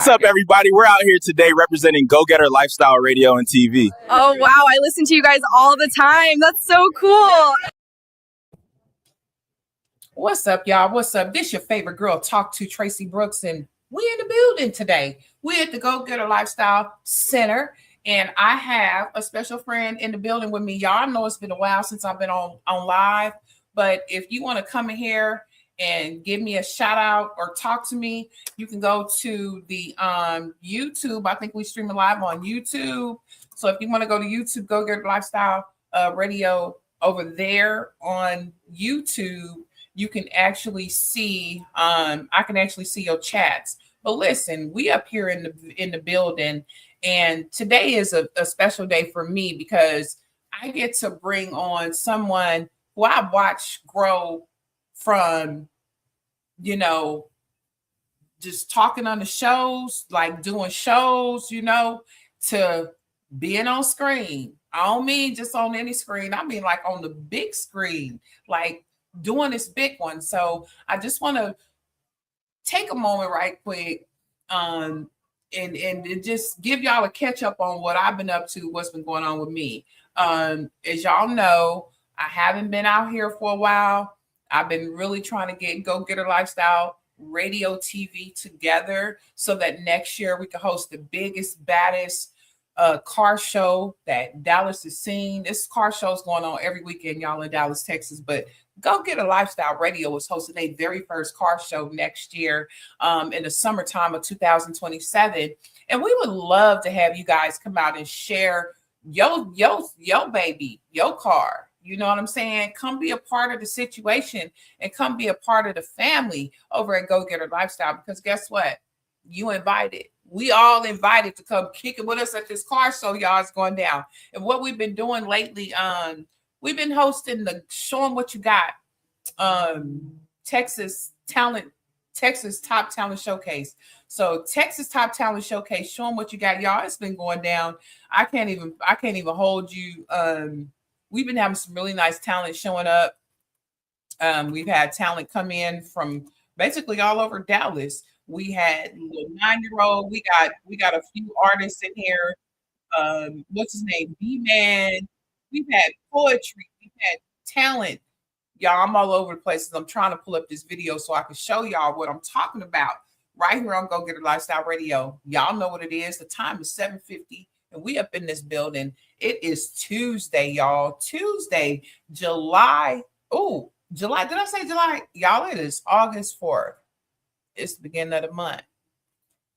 What's up, everybody? We're out here today representing Go Getter Lifestyle Radio and TV. Oh, wow. I listen to you guys all the time. That's so cool. What's up, y'all? What's up? This your favorite girl, Talk2TracyBrooks, and we in the building today. We're at the Go Getter Lifestyle Center, and I have a special friend in the building with me. Y'all know it's been a while since I've been on live, but if you want to come in here and give me a shout out or talk to me, you can go to the YouTube. I think we stream live on YouTube. So if you want to go to YouTube, Go Getter Lifestyle Radio over there on YouTube, you can actually see, I can actually see your chats. But listen, we up here in the building, and today is a special day for me because I get to bring on someone who I watched grow from, you know, just talking on the shows, like doing shows, you know, to being on screen. I don't mean just on any screen. I mean like on the big screen, like doing this big one. So I just want to take a moment right quick and just give y'all a catch up on what I've been up to, what's been going on with me. As y'all know, I haven't been out here for a while. I've been really trying to get Go Getter Lifestyle Radio TV together so that next year we can host the biggest, baddest car show that Dallas has seen. This car show is going on every weekend, y'all, in Dallas, Texas. But Go Getter Lifestyle Radio is hosting their very first car show next year in the summertime of 2027. And we would love to have you guys come out and share your baby, your car. You know what I'm saying? Come be a part of the situation and come be a part of the family over at Go Getter Lifestyle, because guess what? You invited. We all invited to come kick it with us at this car show, y'all. It's going down. And what we've been doing lately, we've been hosting the Show 'em What You Got Texas Top Talent Showcase. So Texas Top Talent Showcase, Show 'em What You Got, y'all. It's been going down. I can't even hold you. We've been having some really nice talent showing up. We've had talent come in from basically all over Dallas. We had a 9-year-old. We got a few artists in here. What's his name? B-Man. We've had poetry. We've had talent. Y'all, I'm all over the place. I'm trying to pull up this video so I can show y'all what I'm talking about right here on Go Getter Lifestyle Radio. Y'all know what it is. The time is 7:50. And we up in this building. It is Tuesday, y'all. Tuesday, July. Oh, July. Did I say July? Y'all, it is August 4th. It's the beginning of the month.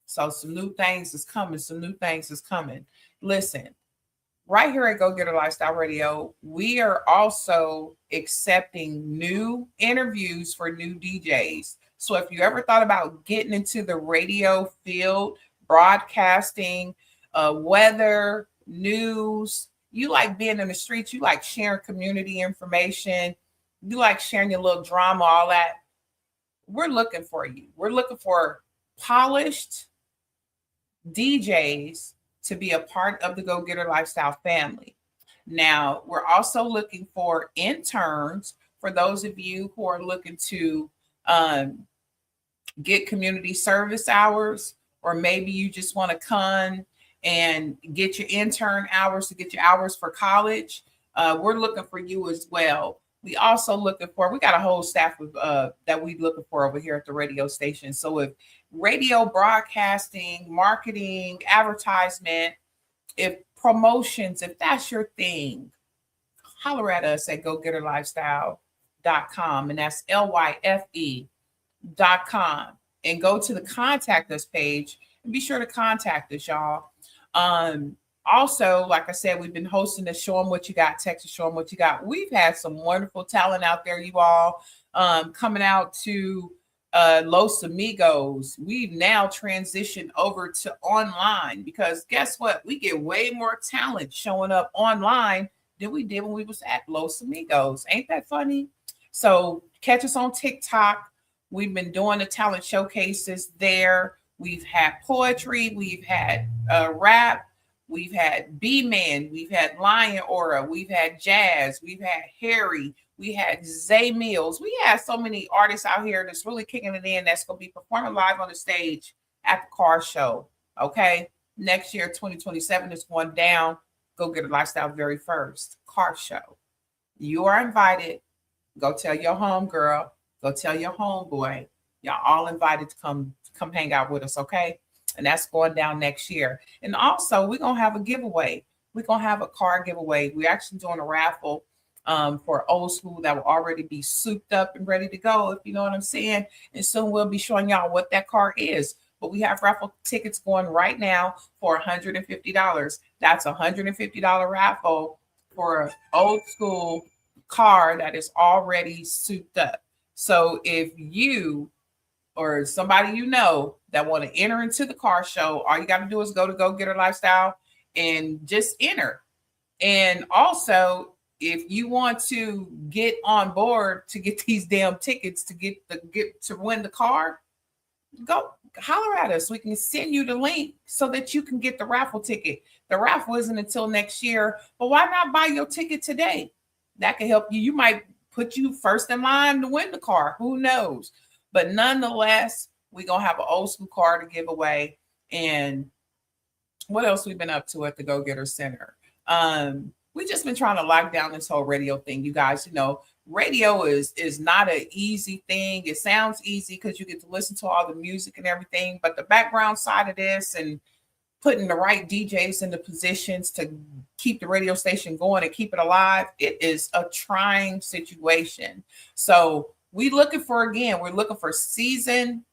So some new things is coming. Some new things is coming. Listen, right here at Go Getter Lifestyle Radio, we are also accepting new interviews for new DJs. So if you ever thought about getting into the radio field, broadcasting, weather, news, you like being in the streets, you like sharing community information, you like sharing your little drama, all that, we're looking for you. We're looking for polished DJs to be a part of the Go Getter Lifestyle family. Now, we're also looking for interns for those of you who are looking to get community service hours, or maybe you just want to come and get your intern hours to get your hours for college. We're looking for you as well. We also looking for, we got a whole staff of that we looking for over here at the radio station. So if radio broadcasting, marketing, advertisement, if promotions, if that's your thing, holler at us at gogetterlyfestyle.com, and that's LYFE.com, and go to the contact us page and be sure to contact us, y'all. Also, like I said, we've been hosting the Show 'em What You Got, Texas Show 'em What You Got. We've had some wonderful talent out there, you all, coming out to Los Amigos. We've now transitioned over to online, because guess what? We get way more talent showing up online than we did when we was at Los Amigos. Ain't that funny? So catch us on TikTok. We've been doing the talent showcases there. We've had poetry. We've had rap. We've had B-Man, we've had Lion Aura, we've had Jazz, we've had Harry, we had Zay Mills. We have so many artists out here that's really kicking it in, that's going to be performing live on the stage at the car show. Okay. Next year, 2027 is going down. Go Getter Lifestyle very first car show. You are invited. Go tell your homegirl. Go tell your homeboy. Y'all all invited to come hang out with us, okay? And that's going down next year. And also, we're gonna have a giveaway. We're gonna have a car giveaway. We're actually doing a raffle for old school that will already be souped up and ready to go, if you know what I'm saying. And soon we'll be showing y'all what that car is. But we have raffle tickets going right now for $150. That's a $150 raffle for an old school car that is already souped up. So if you or somebody you know that want to enter into the car show, all you got to do is go to Go Getter Lifestyle and just enter. And also, if you want to get on board to get these damn tickets to win the car, go holler at us. We can send you the link so that you can get the raffle ticket. The raffle isn't until next year, but why not buy your ticket today? That can help you. You might put you first in line to win the car. Who knows? But nonetheless, we're going to have an old school car to give away. And what else we've been up to at the Go Getter Center? We've just been trying to lock down this whole radio thing. You guys, you know, radio is not an easy thing. It sounds easy because you get to listen to all the music and everything. But the background side of this and putting the right DJs in the positions to keep the radio station going and keep it alive, it is a trying situation. So we're looking for seasoned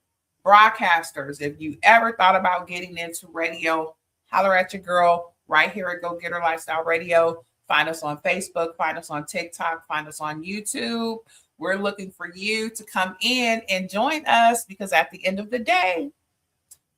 broadcasters. If you ever thought about getting into radio, holler at your girl right here at Go Getter Lifestyle Radio. Find us on Facebook, find us on TikTok, find us on YouTube. We're looking for you to come in and join us because at the end of the day,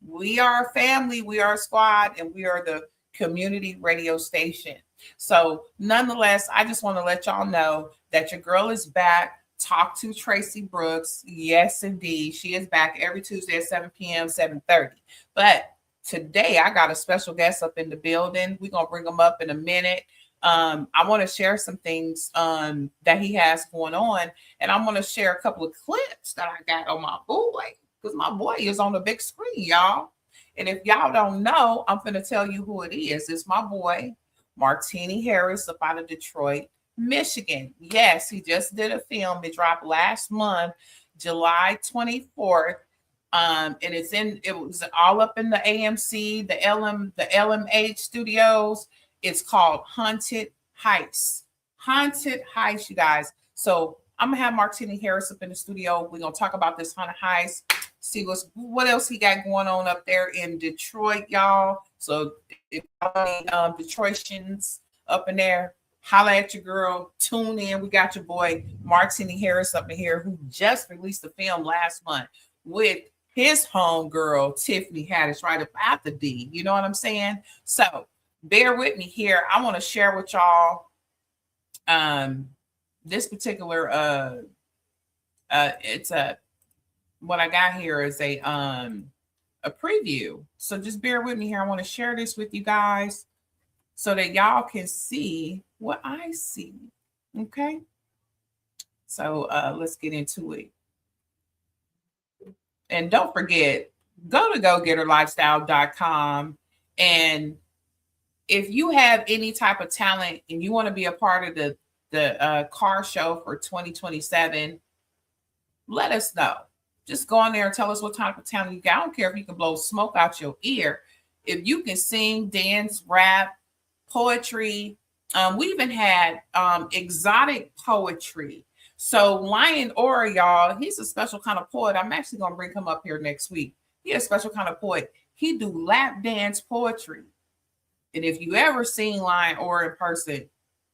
we are a family, we are a squad, and we are the community radio station. So nonetheless, I just want to let y'all know that your girl is back. Talk2TracyBrooks. Yes, indeed. She is back every Tuesday at 7 p.m., 7:30. But today I got a special guest up in the building. We're going to bring him up in a minute. I want to share some things that he has going on. And I'm going to share a couple of clips that I got on my boy. Because my boy is on the big screen, y'all. And if y'all don't know, I'm going to tell you who it is. It's my boy, Martini Harris, up out of Detroit, Michigan. Yes, he just did a film. It dropped last month, July 24th. And it was all up in the AMC, the LMH studios. It's called Haunted Heist. Haunted Heist, you guys. So I'm going to have Martini Harris up in the studio. We're going to talk about this Haunted Heist. See what else he got going on up there in Detroit, y'all. So if any Detroitians up in there, holla at your girl. Tune in. We got your boy Martini Harris up in here who just released a film last month with his homegirl Tiffany Haddish right up at the D. You know what I'm saying? So bear with me here. I want to share with y'all this particular what I got here is a preview. So just bear with me here. I want to share this with you guys so that y'all can see what I see. Okay. So let's get into it. And don't forget, go to gogetterlyfestyle.com. And if you have any type of talent and you want to be a part of the car show for 2027, let us know. Just go on there and tell us what type of talent you got. I don't care if you can blow smoke out your ear. If you can sing, dance, rap, poetry. We even had exotic poetry. So Lion Aura, y'all, he's a special kind of poet. I'm actually going to bring him up here next week. He's a special kind of poet. He do lap dance poetry. And if you ever seen Lion Aura in person,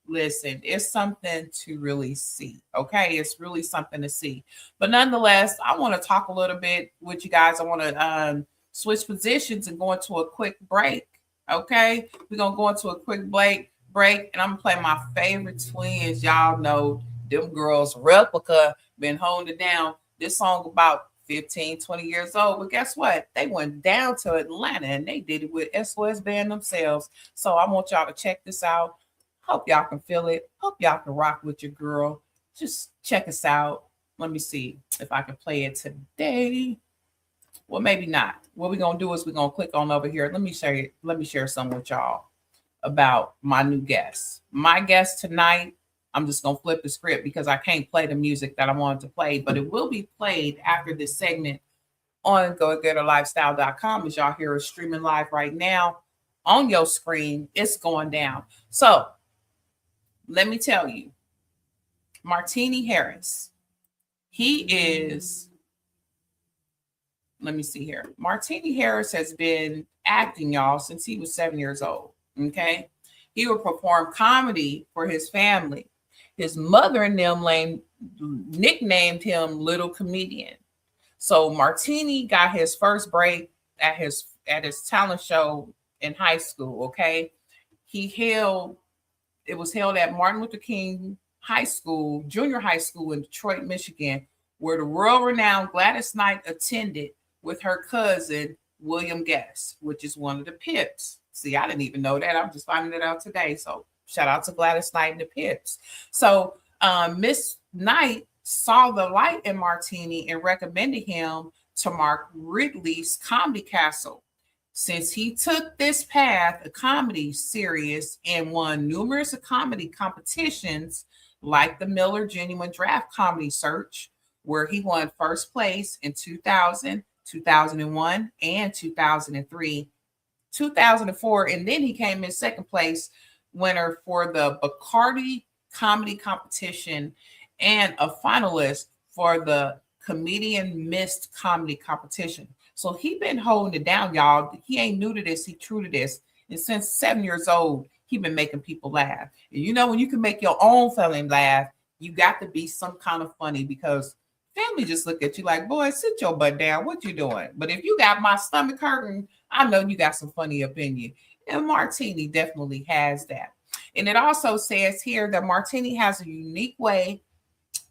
listen, it's something to really see. Okay, it's really something to see. But nonetheless, I want to talk a little bit with you guys. I want to switch positions and go into a quick break. Okay, we're gonna go into a quick break, and I'm gonna play my favorite twins. Y'all know them girls, Replica, been holding it down. This song about 15, 20 years old. But guess what? They went down to Atlanta and they did it with SOS Band themselves. So I want y'all to check this out. Hope y'all can feel it. Hope y'all can rock with your girl. Just check us out. Let me see if I can play it today. Well, maybe not. What we're gonna do is we're gonna click on over here. Let me share some with y'all about my new guest. My guest tonight, I'm just gonna flip the script because I can't play the music that I wanted to play, but it will be played after this segment on gogetterlyfestyle.com. As y'all hear us streaming live right now on your screen, it's going down. So let me tell you, Martini Harris, he is, let me see here. Martini Harris has been acting, y'all, since he was 7 years old. Okay. He would perform comedy for his family. His mother and them nicknamed him Little Comedian. So Martini got his first break at his talent show in high school. Okay. It was held at Martin Luther King High School, junior high school in Detroit, Michigan, where the world-renowned Gladys Knight attended with her cousin, William Guest, which is one of the Pips. See, I didn't even know that. I'm just finding it out today. So shout out to Gladys Knight and the Pips. So Miss Knight saw the light in Martini and recommended him to Mark Ridley's Comedy Castle. Since he took this path of comedy serious and won numerous comedy competitions like the Miller Genuine Draft Comedy Search, where he won first place in 2000, 2001, and 2003, 2004, and then he came in second place winner for the Bacardi Comedy Competition and a finalist for the Comedian Missed Comedy Competition. So he been holding it down, y'all. He ain't new to this. He true to this. And since 7 years old, he been making people laugh. And you know, when you can make your own family laugh, you got to be some kind of funny, because family just look at you like, boy, sit your butt down. What you doing? But if you got my stomach hurting, I know you got some funny opinion. And Martini definitely has that. And it also says here that Martini has a unique way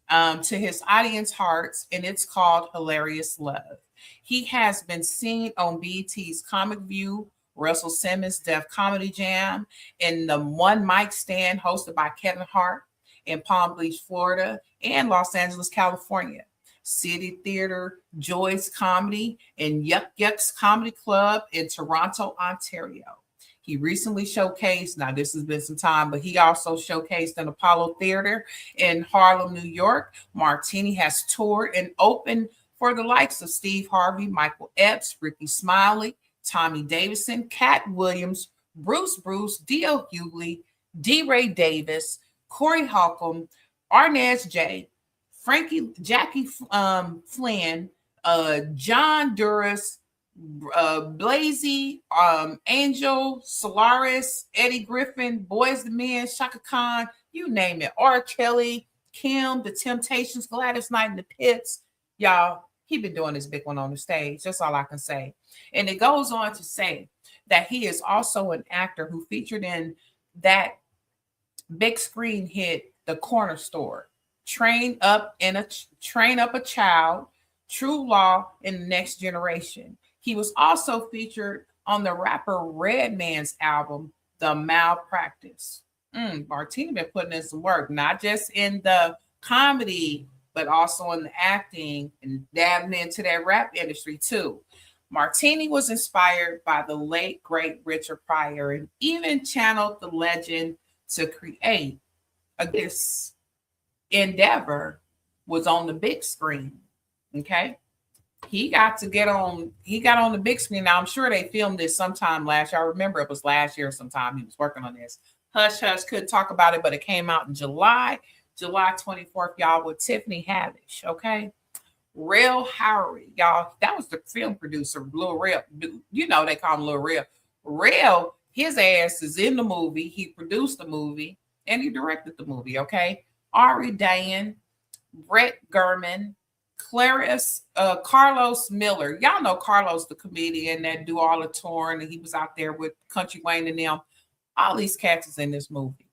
to his audience hearts, and it's called Hilarious Love. He has been seen on BET's Comic View, Russell Simmons' Def Comedy Jam, and the One Mic Stand hosted by Kevin Hart in Palm Beach, Florida, and Los Angeles, California. City Theater, Joy's Comedy, and Yuck Yuck's Comedy Club in Toronto, Ontario. He recently showcased, now this has been some time, but he also showcased in Apollo Theater in Harlem, New York. Martini has toured and opened for the likes of Steve Harvey, Michael Epps, Ricky Smiley, Tommy Davidson, Cat Williams, Bruce, D.L. Hughley, D. Ray Davis, Corey Holcomb, Arnaz J., Jackie Flynn, John Duras, Blazy, Angel, Solaris, Eddie Griffin, Boys the Men, Shaka Khan, you name it. R. Kelly, Kim, The Temptations, Gladys Knight and the Pips. Y'all, he been doing this big one on the stage. That's all I can say. And it goes on to say that he is also an actor who featured in that big screen hit, The Corner Store, Train Up a Child, True Law, and The Next Generation. He was also featured on the rapper Redman's album, The Malpractice. Martini been putting in some work, not just in the comedy, but also in the acting and dabbing into that rap industry too. Martini was inspired by the late, great Richard Pryor and even channeled the legend to create this endeavor was on the big screen. Okay. He got on the big screen. Now, I'm sure they filmed this sometime last year. I remember it was last year sometime he was working on this. Hush Hush couldn't talk about it, but it came out in July 24th, y'all, with Tiffany Haddish, okay? Real Howery, y'all, that was the film producer, Lil Real. You know they call him Lil Real. Real, his ass is in the movie. He produced the movie, and he directed the movie, okay? Ari Dayan, Brett Gurman, Carlos Miller. Y'all know Carlos, the comedian that do all the touring, and he was out there with Country Wayne and them. All these cats is in this movie.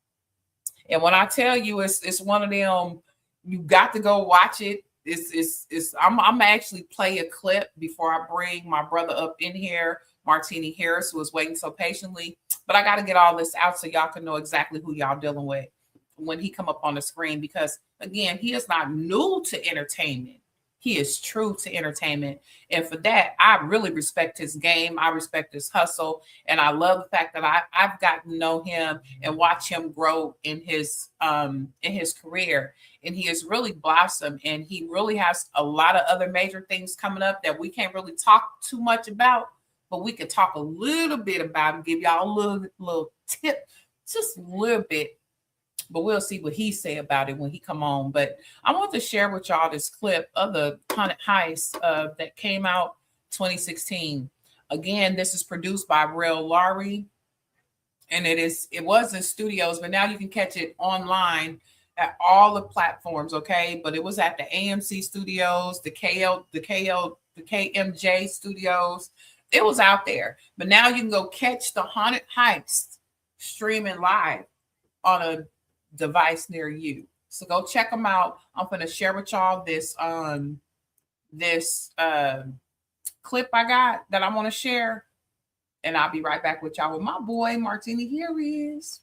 And when I tell you it's one of them, you got to go watch it. I'm actually play a clip before I bring my brother up in here, Martini Harris, who was waiting so patiently. But I got to get all this out so y'all can know exactly who y'all dealing with when he come up on the screen, because again, he is not new to entertainment. He is true to entertainment. And for that, I really respect his game. I respect his hustle. And I love the fact that I've gotten to know him and watch him grow in his career. And he has really blossomed. And he really has a lot of other major things coming up that we can't really talk too much about, but we can talk a little bit about and give y'all a little tip, just a little bit. But we'll see what he say about it when he come on. But I want to share with y'all this clip of the Haunted Heist that came out 2016. Again, this is produced by Real Laurie, and it was in studios, but now you can catch it online at all the platforms. Okay, but it was at the AMC studios, the KMJ studios. It was out there, but now you can go catch the Haunted Heist streaming live on a device near you. So go check them out. I'm going to share with y'all this clip I got that I want to share, and I'll be right back with y'all with my boy Martini. Here he is.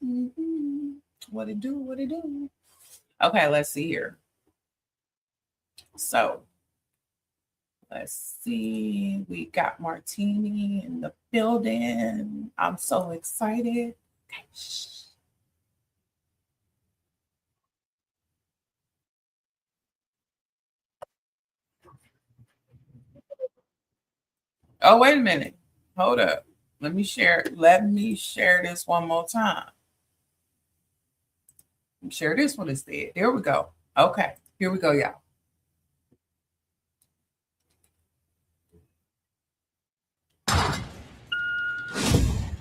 What it do? Okay, let's see here. So let's see. We got Martini in the building. I'm so excited. Okay. Oh, wait a minute. Hold up. Let me share this one more time. Share this one instead. There we go. Okay. Here we go, y'all.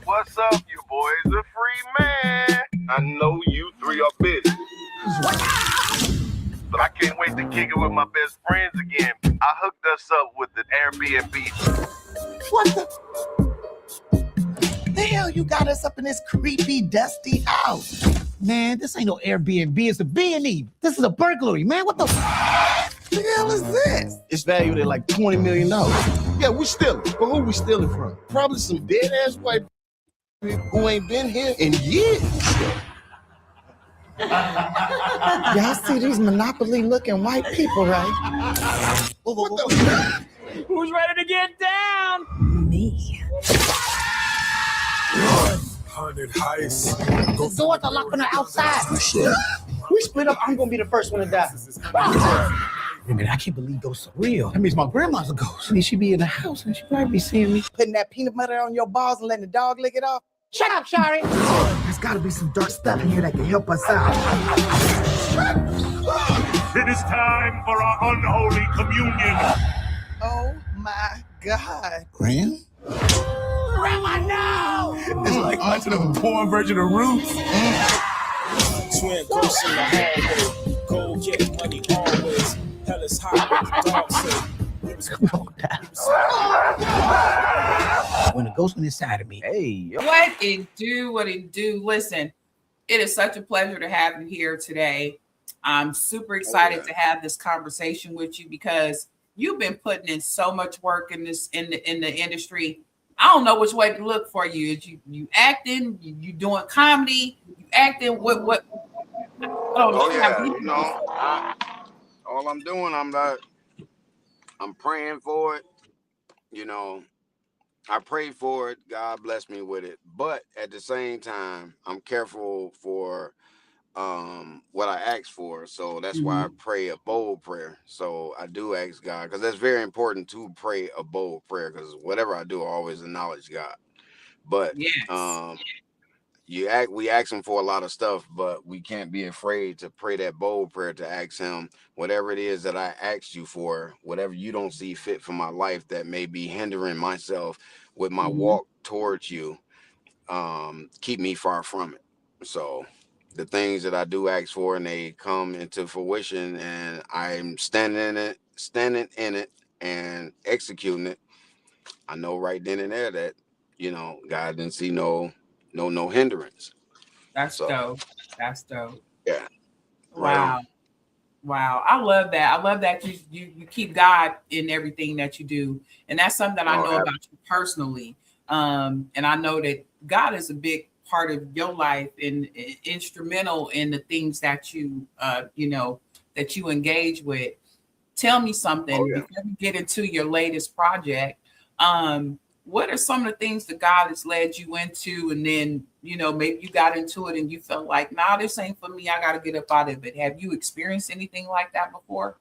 What's up, you boys? A free man. I know you three are busy. But I can't wait to kick it with my best friends again. I hooked us up with an Airbnb. What the hell you got us up in this creepy, dusty house? Man, this ain't no Airbnb. It's a B&E. This is a burglary, man. What the hell is this? It's valued at like $20 million. Yeah, we stealing. But who we stealing from? Probably some dead-ass white who ain't been here in years. Y'all see these Monopoly-looking white people, right? What the? Who's ready to get down? Me. Haunted Heist. The doors are locked on the outside. We split up. I'm gonna be the first one to die. Wait a minute, I can't believe ghosts are real. That means my grandma's a ghost. I mean, she be in the house and she probably be seeing me. Putting that peanut butter on your balls and letting the dog lick it off. Shut up, Shari. There's gotta be some dark stuff in here that can help us out. It is time for our unholy communion. Oh my God. Grandma, no! It's like watching a porn version of Roots. Twin ghosts in the hallway. Go get money always. Hell is hot with the dog say. When the ghost went inside of me. Hey. What it do? Listen, it is such a pleasure to have you here today. I'm super excited to have this conversation with you because you've been putting in so much work in the industry. I don't know which way to look for you. You acting, you doing comedy, you acting. What? Oh yeah, you know, all I'm doing, I'm praying for it. You know, I pray for it. God bless me with it. But at the same time, I'm careful for what I ask for. So that's why I pray a bold prayer. So I do ask God, because that's very important to pray a bold prayer, because whatever I do, I always acknowledge God. But Yes. we ask him for a lot of stuff, but we can't be afraid to pray that bold prayer, to ask him whatever it is that I asked you for, whatever you don't see fit for my life that may be hindering myself with my walk towards you. Keep me far from it. So the things that I do ask for and they come into fruition and I'm standing in it and executing it, I know right then and there that, you know, God didn't see no hindrance. That's dope. That's dope. Yeah. Wow. Right. Wow. I love that. I love that you keep God in everything that you do. And that's something that I know about you personally. And I know that God is a big part of your life and instrumental in the things that you that you engage with. tell me something Oh yeah. before we get into your latest project. What are some of the things that God has led you into, and then maybe you got into it and you felt like, nah, this ain't for me, I got to get up out of it. Have you experienced anything like that before?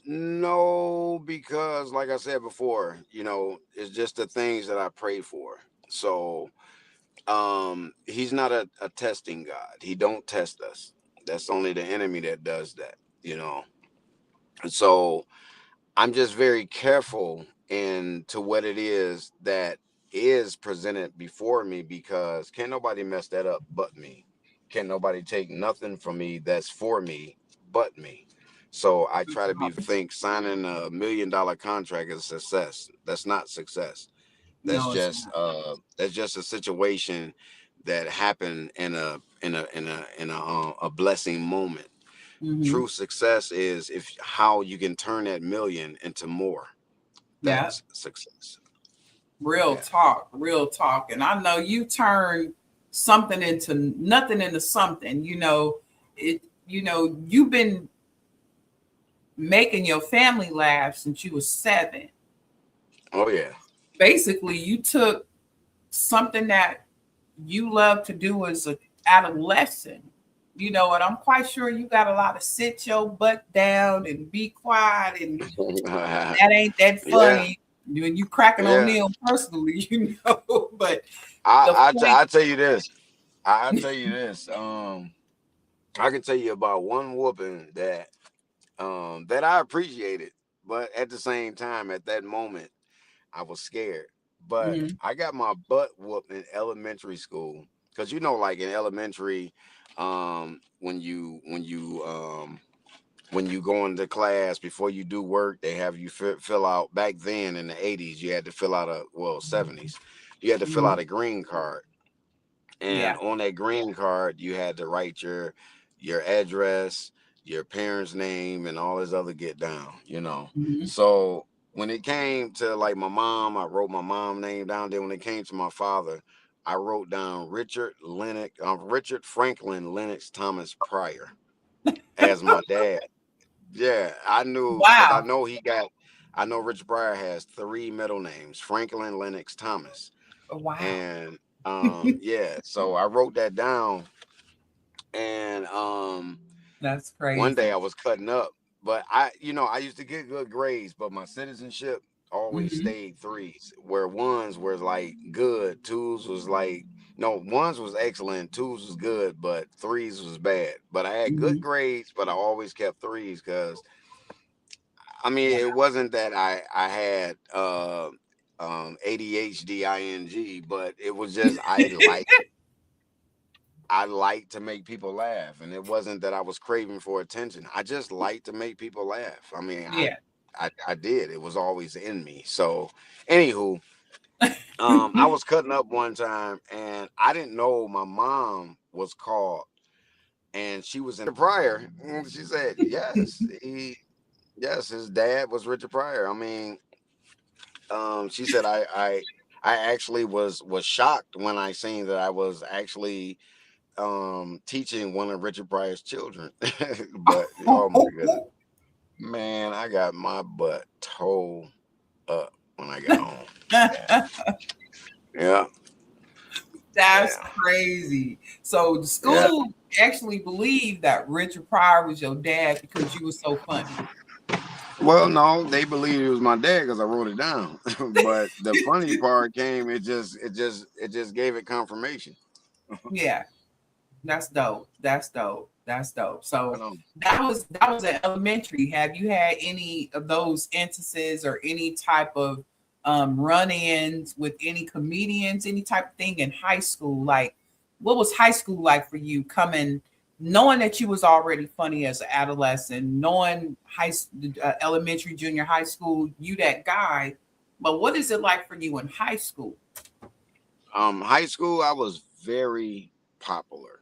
No, because like I said before, it's just the things that I pray for. So he's not a testing God. He don't test us. That's only the enemy that does that. And so I'm just very careful into what it is that is presented before me, because can't nobody mess that up but me. Can't nobody take nothing from me that's for me but me. So I try to think signing $1 million contract is success. That's not success. No, it's not. That's just a situation that happened in a blessing moment. Mhm. True success is if how you can turn that million into more. Yeah, That's success. real Yeah. talk, real talk. And I know you turned something into nothing into something. You've been making your family laugh since you was 7. Oh yeah. Basically, you took something that you love to do as an adolescent, and I'm quite sure you got a lot of sit your butt down and be quiet, and that ain't that Yeah. funny when you cracking on Yeah. them personally, but the I point. tell you this. I tell you this. I can tell you about one whooping that I appreciated, but at the same time, at that moment, I was scared. But Mhm. I got my butt whooped in elementary school, because like in elementary, when you go into class before you do work, they have you fill out. Back then in the 80s, you had to fill out 70s, you had to fill out Mhm. a green card. And Yeah. on that green card, you had to write your address, your parents' name, and all this other get down. Mhm. So when it came to like my mom, I wrote my mom name down. Then when it came to my father, I wrote down Richard Franklin Lennox Thomas Pryor as my dad. Yeah, I knew, because Wow. I know Richard Pryor has 3 middle names: Franklin Lennox Thomas. Wow. And yeah, so I wrote that down. And That's one day crazy. I was cutting up, but I used to get good grades, but my citizenship always Mhm. stayed 3s, where 1s were like good, 2s was like, no, 1s was excellent, 2s was good, but 3s was bad. But I had good Mhm. grades, but I always kept 3s, because I mean, Wow. it wasn't that I had ADHD, but it was just I like to make people laugh, and it wasn't that I was craving for attention. I just like to make people laugh. I mean, Yeah. I did. It was always in me. So, anywho, I was cutting up one time, and I didn't know my mom was called, and she was in Pryor. And she said, yes, his dad was Richard Pryor. I mean, she said I actually was shocked when I seen that I was actually teaching one of Richard Pryor's children. But oh my goodness, man, I got my butt towed up when I got home. Yeah, That's yeah, crazy. So the yeah. school actually believed that Richard Pryor was your dad because you were so funny. Well, no, they believed it was my dad because I wrote it down. But the funny part came, it just gave it confirmation. Yeah, that's dope. That's dope. That's dope. I So know. that was at elementary. Have you had any of those instances or any type of run-ins with any comedians, any type of thing in high school? Like, what was high school like for you coming, knowing that you was already funny as an adolescent, knowing elementary, junior high school, you that guy, but what is it like for you in high school? High school, I was very popular.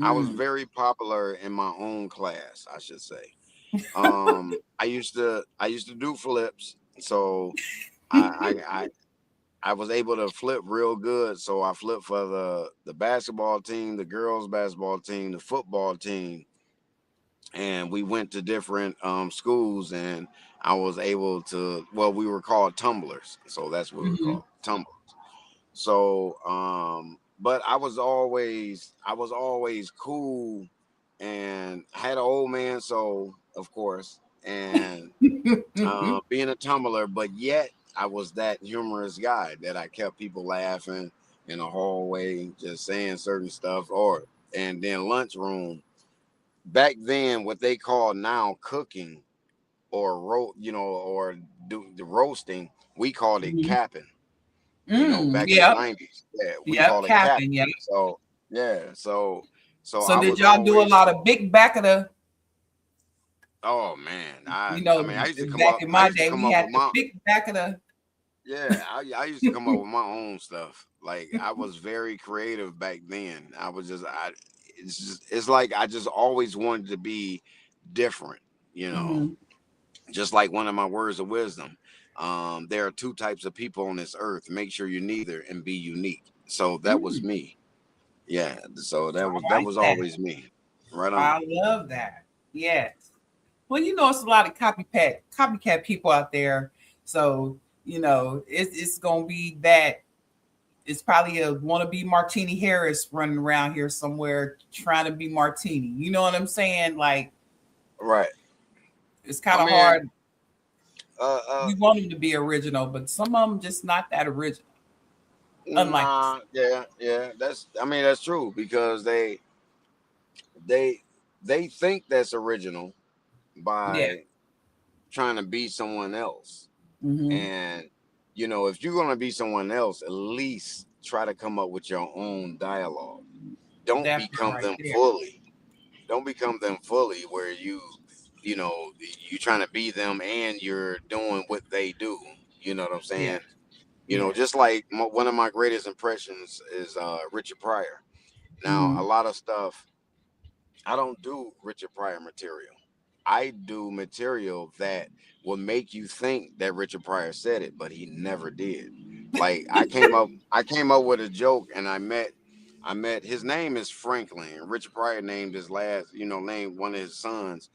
I was Mm. very popular in my own class, I should say. I used to do flips, so I was able to flip real good. So I flipped for the basketball team, the girls basketball team, the football team. and we went to different schools, and I was able to. Well, we were called tumblers, so that's what we were called, tumblers. So, but I was always cool, and had an old man soul, of course, and being a tumbler, but yet I was that humorous guy that I kept people laughing in the hallway, just saying certain stuff, and then lunchroom. Back then, what they call now cooking or do the roasting, we called it capping. Back in the 90s, we call it capping. Yeah. So yeah, so So did y'all do a lot of big back of the? Oh man, I used to come back up. in my I used to day, come we up had with the my big back of the. yeah. I used to come up with my own stuff. Like I was very creative back then. I was just it's like I just always wanted to be different. Just like one of my words of wisdom. There are two types of people on this earth. Make sure you're neither and be unique. So that was me. Yeah. So that was always me. Right on. I love that. Yes. Well, it's a lot of copycat people out there. So, it's gonna be that. It's probably a wannabe Martini Harris running around here somewhere trying to be Martini. You know what I'm saying? Like, right. It's kind of hard. We want them to be original, but some of them just not that original. Unlike yeah. That's true, because they think that's original by trying to be someone else. And if you're going to be someone else, at least try to come up with your own dialogue. Don't become them fully. Don't become them fully where you're trying to be them and you're doing what they do. You know what I'm saying? Just like one of my greatest impressions is Richard Pryor. Now, a lot of stuff, I don't do Richard Pryor material. I do material that will make you think that Richard Pryor said it, but he never did. Like I came up with a joke, and I met his name is Franklin. Richard Pryor named his named one of his sons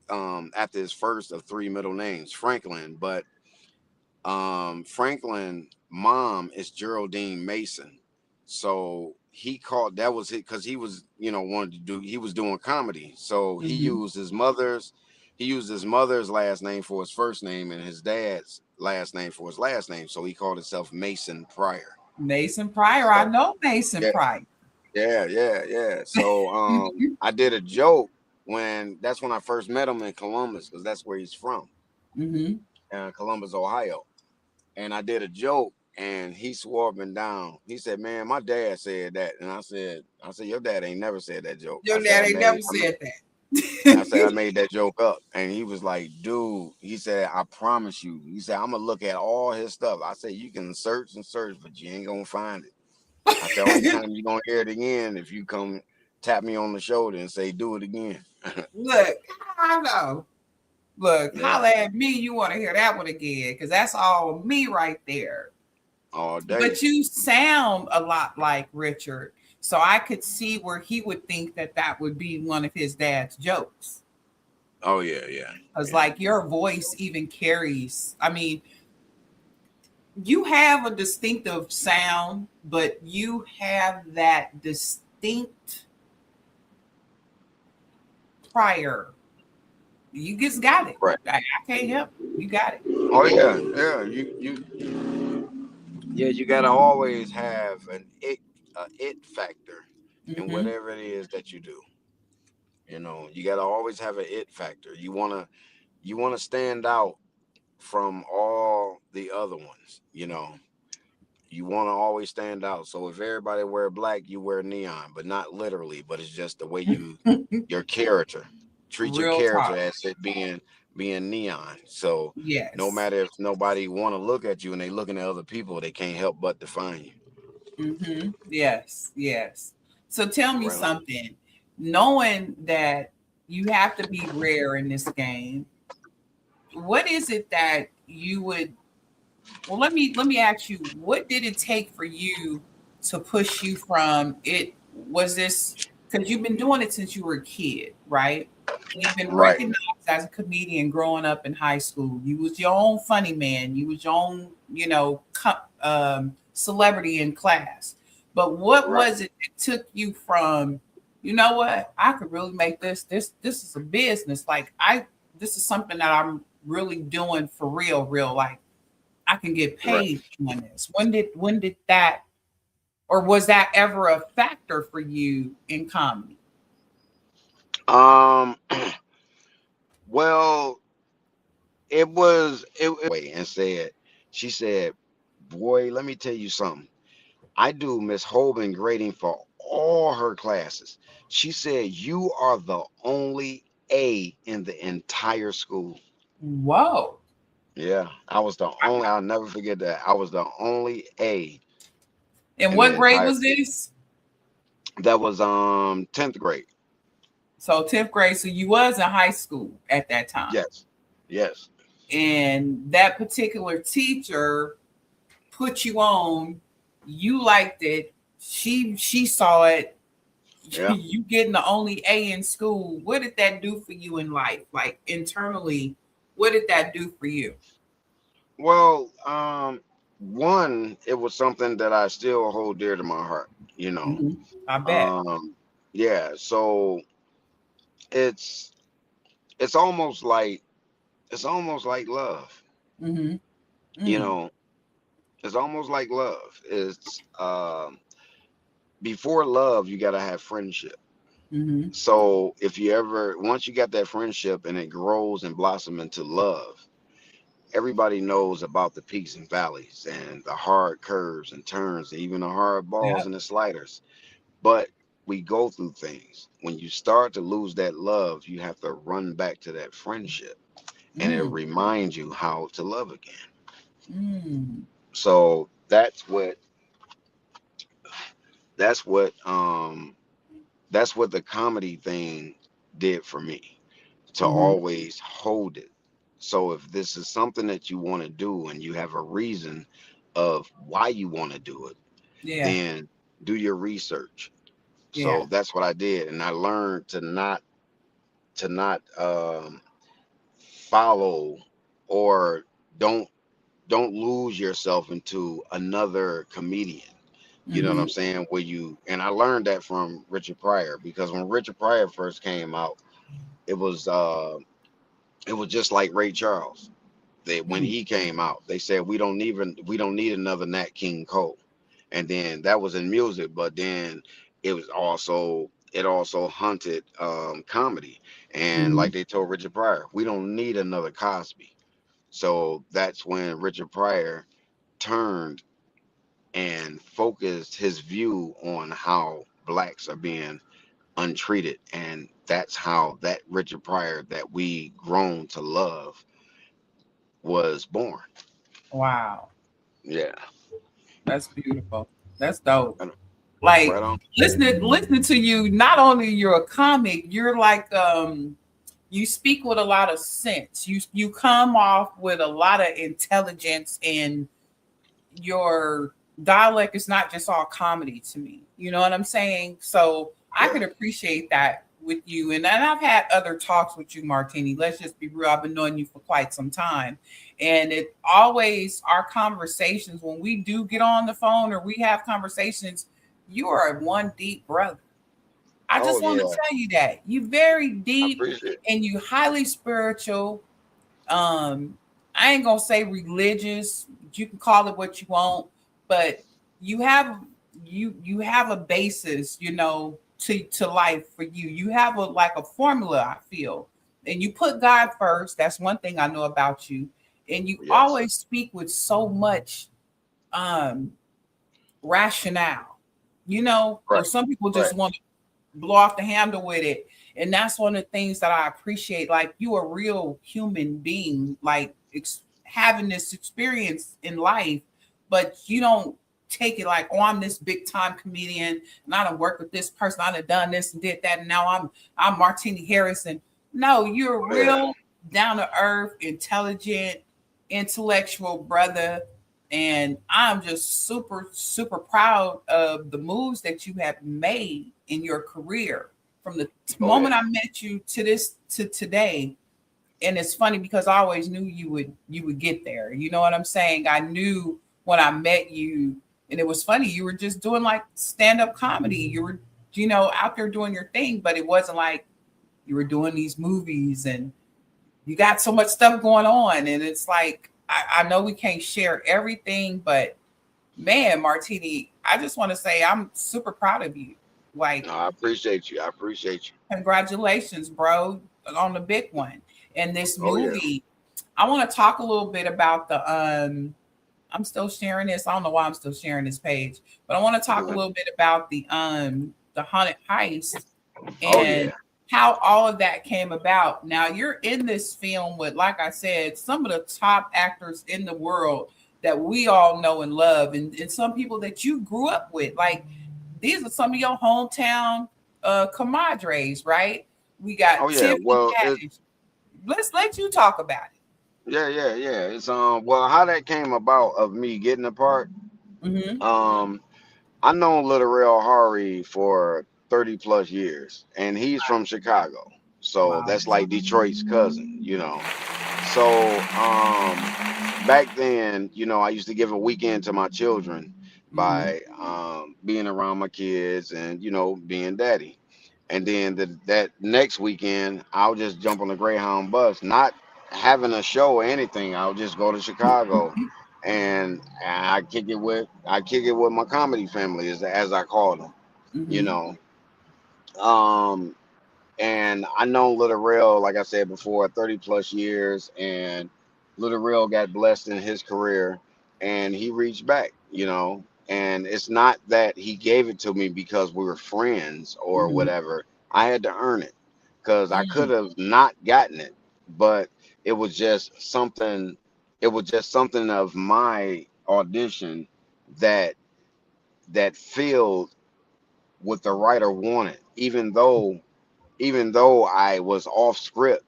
after his first of three middle names, Franklin. But Franklin mom is Geraldine Mason. So he called, that was it, because he was he was doing comedy. So he used his mother's last name for his first name and his dad's last name for his last name. So he called himself Mason Pryor. Mason Pryor. I know Mason Pryor. Yeah. So I did a joke that's when I first met him in Columbus, because that's where he's from. Columbus, Ohio. And I did a joke, and he swore up and down. He said, "Man, my dad said that." And I said, "Your dad ain't never said that joke." Your dad ain't never said that. I said, "I made that joke up." And he was like, "Dude," he said, "I promise you." He said, "I'm gonna look at all his stuff." I said, "You can search and search, but you ain't gonna find it." I said, "Only time you gonna hear it again if you come tap me on the shoulder and say, do it again." Look, I know. Look, holla at me. You want to hear that one again? Because that's all me right there. All day. But you sound a lot like Richard. So I could see where he would think that would be one of his dad's jokes. Oh, yeah. Because like your voice even carries, you have a distinctive sound, but you have that distinct Pryor. You just got it. Right. I can't help it. You got it. Oh yeah. You gotta always have an it factor in whatever it is that you do. You gotta always have an it factor. You wanna stand out from all the other ones. You want to always stand out. So if everybody wear black, you wear neon, but not literally. But it's just the way your character. Treat your character as it being neon. So no matter if nobody want to look at you and they looking at other people, they can't help but define you. Yes. So tell me something. Knowing that you have to be rare in this game, what is it that you would? Well, let me ask you. What did it take for you to push you from it? Was this because you've been doing it since you were a kid, right? You've been Right. recognized as a comedian growing up in high school. You was your own funny man. You was your own, celebrity in class. But what was it that took you from, you know what, I could really make this is a business. Like this is something that I'm really doing for real. Like I can get paid on this. When did that, or was that ever a factor for you in comedy? Well, she said, boy, let me tell you something. I do Miss Hoban grading for all her classes. She said, you are the only A in the entire school. Whoa. Yeah, I was the only, I'll never forget that. I was the only A. And what grade was this? That was 10th grade. So 10th grade. So you was in high school at that time. Yes. And that particular teacher put you on. You liked it. She saw it. Yeah. You getting the only A in school. What did that do for you in life? Like internally, what did that do for you? Well, one, it was something that I still hold dear to my heart, I bet. Yeah, so it's almost like love. Mm-hmm. It's almost like love. It's before love, you gotta have friendship. Mm-hmm. So once you got that friendship and it grows and blossom into love, everybody knows about the peaks and valleys and the hard curves and turns, and even the hard balls and the sliders. But we go through things. When you start to lose that love, you have to run back to that friendship, and it reminds you how to love again. So that's what the comedy thing did for me, to always hold it. So if this is something that you want to do and you have a reason of why you want to do it, then do your research. So that's what I did, and I learned to not follow, or don't lose yourself into another comedian. You know what I'm saying? And I learned that from Richard Pryor, because when Richard Pryor first came out, it was just like Ray Charles. When he came out, they said we don't need another Nat King Cole, and then that was in music, but then it also hunted comedy, and like they told Richard Pryor, we don't need another Cosby. So that's when Richard Pryor turned and focused his view on how blacks are being untreated, and that's how that Richard Pryor that we grown to love was born. Wow. Yeah. That's beautiful. That's dope. Like listening to you, not only you're a comic, you're like you speak with a lot of sense. You come off with a lot of intelligence, and your dialect is not just all comedy to me. You know what I'm saying? So I could appreciate that with you. And I've had other talks with you, Martini. Let's just be real. I've been knowing you for quite some time. And it always, our conversations, when we do get on the phone or we have conversations, you are one deep brother. I just want to tell you that. You're very deep and you highly spiritual. I ain't gonna say religious. You can call it what you want, but you have a basis, to life for you. You have a formula, I feel, and you put God first. That's one thing I know about you, and you always speak with so much rationale. Or some people just want to blow off the handle with it. And that's one of the things that I appreciate. Like, you a real human being, like having this experience in life, but you don't take it like, oh, I'm this big time comedian and I done worked with this person, I done done this and did that, and now I'm Martini Harrison. No, you're a real down to earth, intelligent, intellectual brother. And I'm just super, super proud of the moves that you have made in your career. From the moment I met you to this to today. And it's funny because I always knew you would get there. You know what I'm saying? I knew when I met you, and it was funny. You were just doing like stand-up comedy. You were, out there doing your thing, but it wasn't like you were doing these movies and you got so much stuff going on. And it's like, I know we can't share everything, but man, Martini, I just want to say I'm super proud of you. Like, no, I appreciate you. Congratulations, bro, on the big one. And this movie, I want to talk a little bit about the I'm still sharing this. I don't know why I'm still sharing this page, but I want to talk a little bit about the haunted heist and how all of that came about. Now you're in this film with, like I said, some of the top actors in the world that we all know and love, and some people that you grew up with. Like, these are some of your hometown compadres, right? We got Tiffany, Haddish. Let's let you talk about it. Yeah. It's well, how that came about of me getting the part. I known Little Real Howery for 30 plus years, and he's from Chicago, so that's like Detroit's cousin, So back then, I used to give a weekend to my children by being around my kids and being daddy. And then that next weekend, I'll just jump on the Greyhound bus, not having a show or anything. I'll just go to Chicago, and I kick it with my comedy family, as I call them, And I know Little Real, like I said before, 30 plus years, and Little Real got blessed in his career, and he reached back, And it's not that he gave it to me because we were friends or whatever. I had to earn it, because I could have not gotten it, but it was just something. It was just something of my audition that filled what the writer wanted, even though I was off script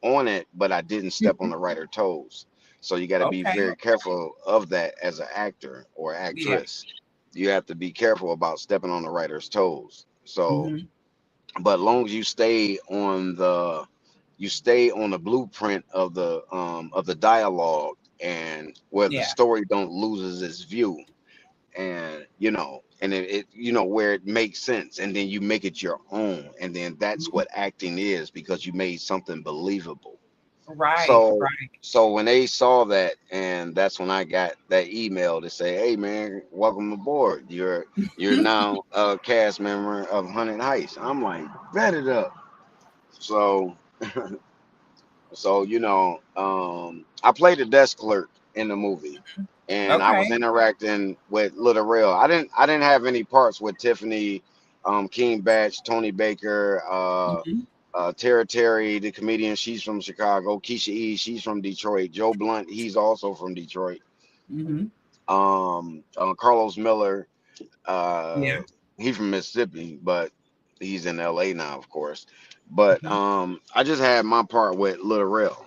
on it, but I didn't step on the writer's toes. So you got to be very careful of that as an actor or actress. You have to be careful about stepping on the writer's toes. So, but long as you stay on the blueprint of the dialogue, and where the story don't loses its view, and and it where it makes sense, and then you make it your own, and then that's what acting is, because you made something believable. So when they saw that, and that's when I got that email to say, "Hey man, welcome aboard. You're now a cast member of Haunted Heist." I'm like, bet it up. So I played a desk clerk in the movie, and I was interacting with Little Real. I didn't have any parts with Tiffany, King Batch, Tony Baker, Tara Terry, the comedian, she's from Chicago. Keisha E, she's from Detroit. Joe Blunt, he's also from Detroit. Carlos Miller, he's from Mississippi, but he's in LA now, of course. But I just had my part with Little Real,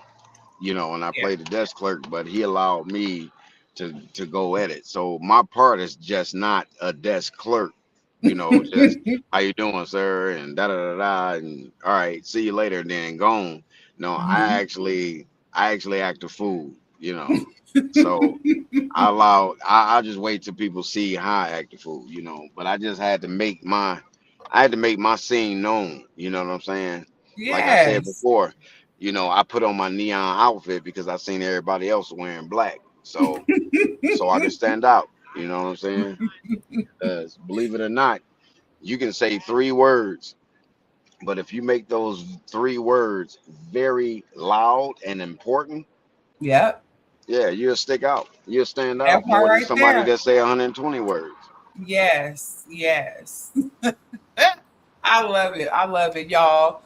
and I played the desk clerk, but he allowed me to go at it. So my part is just not a desk clerk, just how you doing, sir, and da da da da, and all right, see you later, then gone. No, I actually act a fool, So I just wait till people see how I act a fool, But I just had to make my scene known, you know what I'm saying? Like I said before, I put on my neon outfit because I seen everybody else wearing black. So I can stand out, you know what I'm saying? Because believe it or not, you can say 3 words, but if you make those 3 words very loud and important, yeah, you'll stick out. You'll stand out more than somebody that say 120 words. Yes. I love it, y'all.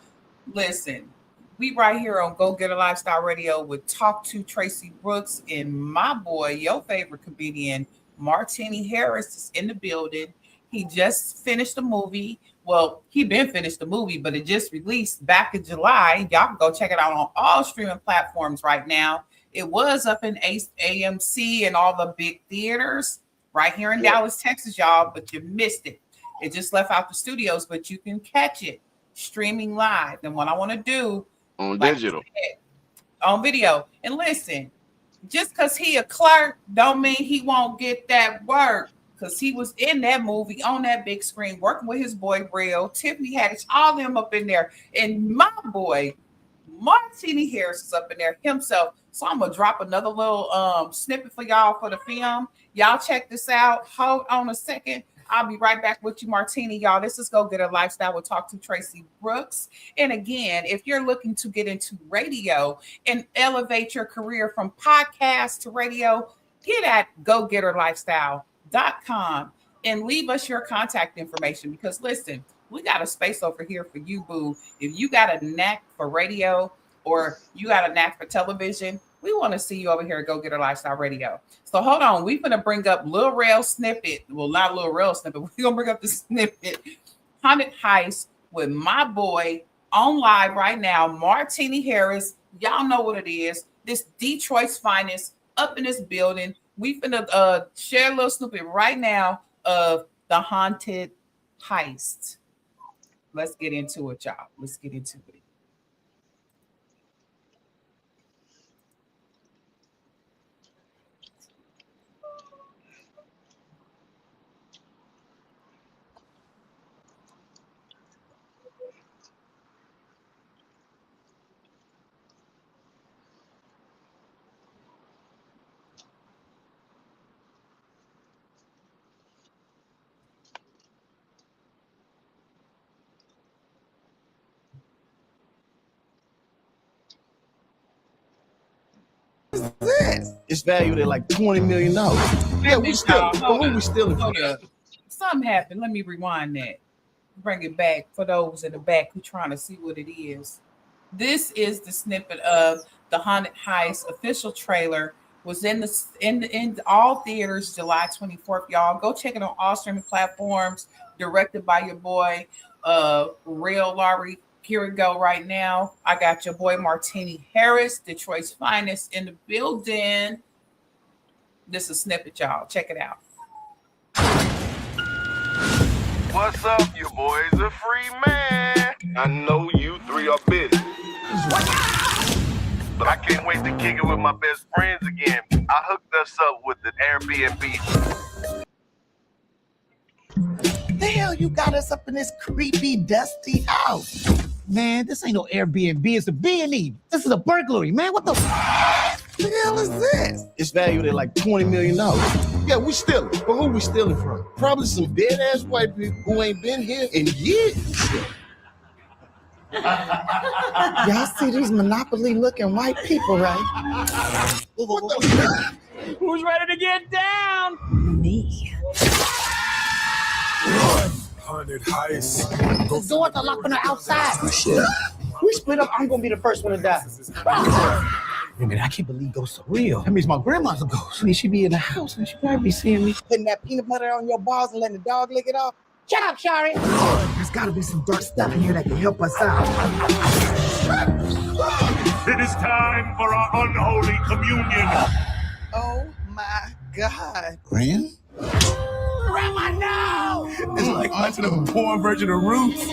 Listen, we right here on Go Getter Lifestyle Radio with Talk2TracyBrooks, and my boy, your favorite comedian, Martini Harris, is in the building. He just finished the movie. Well, he been finished the movie, but it just released back in July. Y'all can go check it out on all streaming platforms right now. It was up in AMC and all the big theaters right here in Dallas, Texas, y'all, but you missed it. It just left out the studios, but you can catch it streaming live. And what I want to do on digital, on video. And listen, just because he a clerk don't mean he won't get that work. Because he was in that movie on that big screen working with his boy Real, Tiffany Haddish, all them up in there. And my boy Martini Harris is up in there himself. So I'm gonna drop another little snippet for y'all for the film. Y'all check this out. Hold on a second. I'll be right back with you, Martini. Y'all, this is Go Get a Lifestyle with Talk2TracyBrooks. And again, if you're looking to get into radio and elevate your career from podcast to radio, get at gogetterlyfestyle.com and leave us your contact information. Because listen, we got a space over here for you, boo. If you got a knack for radio or you got a knack for television, we want to see you over here at Go Getter Lifestyle Radio. So hold on. We're going to bring up Lil Rel snippet. Well, not Lil Rel snippet. We're going to bring up the snippet. Haunted Heist with my boy on live right now, Martini Harris. Y'all know what it is. This Detroit's finest up in this building. We finna share a little snippet right now of the Haunted Heist. Let's get into it, y'all. Let's get into it. It's valued at like $20 million. Yeah, we stealing. But who we stealing from? Something happened. Let me rewind that. Bring it back for those in the back who trying to see what it is. This is the snippet of the Haunted Heist official trailer. Was in all theaters July 24th. Y'all go check it on all streaming platforms. Directed by your boy Real Laurie. Here we go right now. I got your boy Martini Harris, Detroit's finest, in the building. This is a snippet, y'all. Check it out. What's up, you boys? A free man. I know you three are busy, but I can't wait to kick it with my best friends again. I hooked us up with the Airbnb. The hell you got us up in this creepy, dusty house? Man, this ain't no Airbnb. It's a B&E. This is a burglary, man. What the hell is this? It's valued at like $20 million. Yeah, we stealing. But who we stealing from? Probably some dead-ass white people who ain't been here in years. Y'all see these Monopoly-looking white people, right? Who's ready to get down? Me. Haunted Heist. The doors are locked on the outside. We split up. I'm gonna be the first one to die. Man, I can't believe ghosts are real. That means my grandma's a ghost. I mean, she be in the house and she probably be seeing me. Putting that peanut butter on your balls and letting the dog lick it off. Shut up, Shari. There's got to be some dark stuff in here that can help us out. It is time for our unholy communion. Oh my God. Grandma, no! It's like watching a poor version of Roots.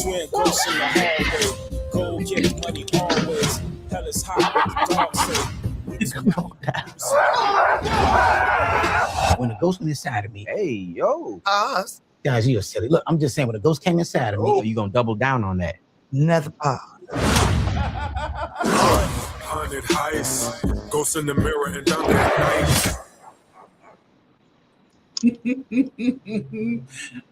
Twin ghosts in the hallway. Go get money always. Hell is hot. When a ghost went inside of me. Hey, yo. Us. Guys, you're silly. Look, I'm just saying, when a ghost came inside of me. Oh. Are you going to double down on that? Never. Haunted Heist. Ghosts in the mirror and down that night.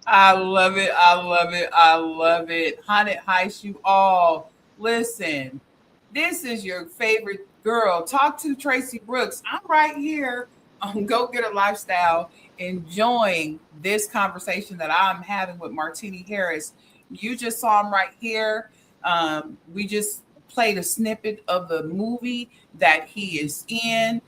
I love it. I love it. I love it. Haunted Heist, you all. Listen, this is your favorite girl. Talk to Tracy Brooks. I'm right here on Go Get a Lifestyle, enjoying this conversation that I'm having with Martini Harris. You just saw him right here. We just played a snippet of the movie that he is in.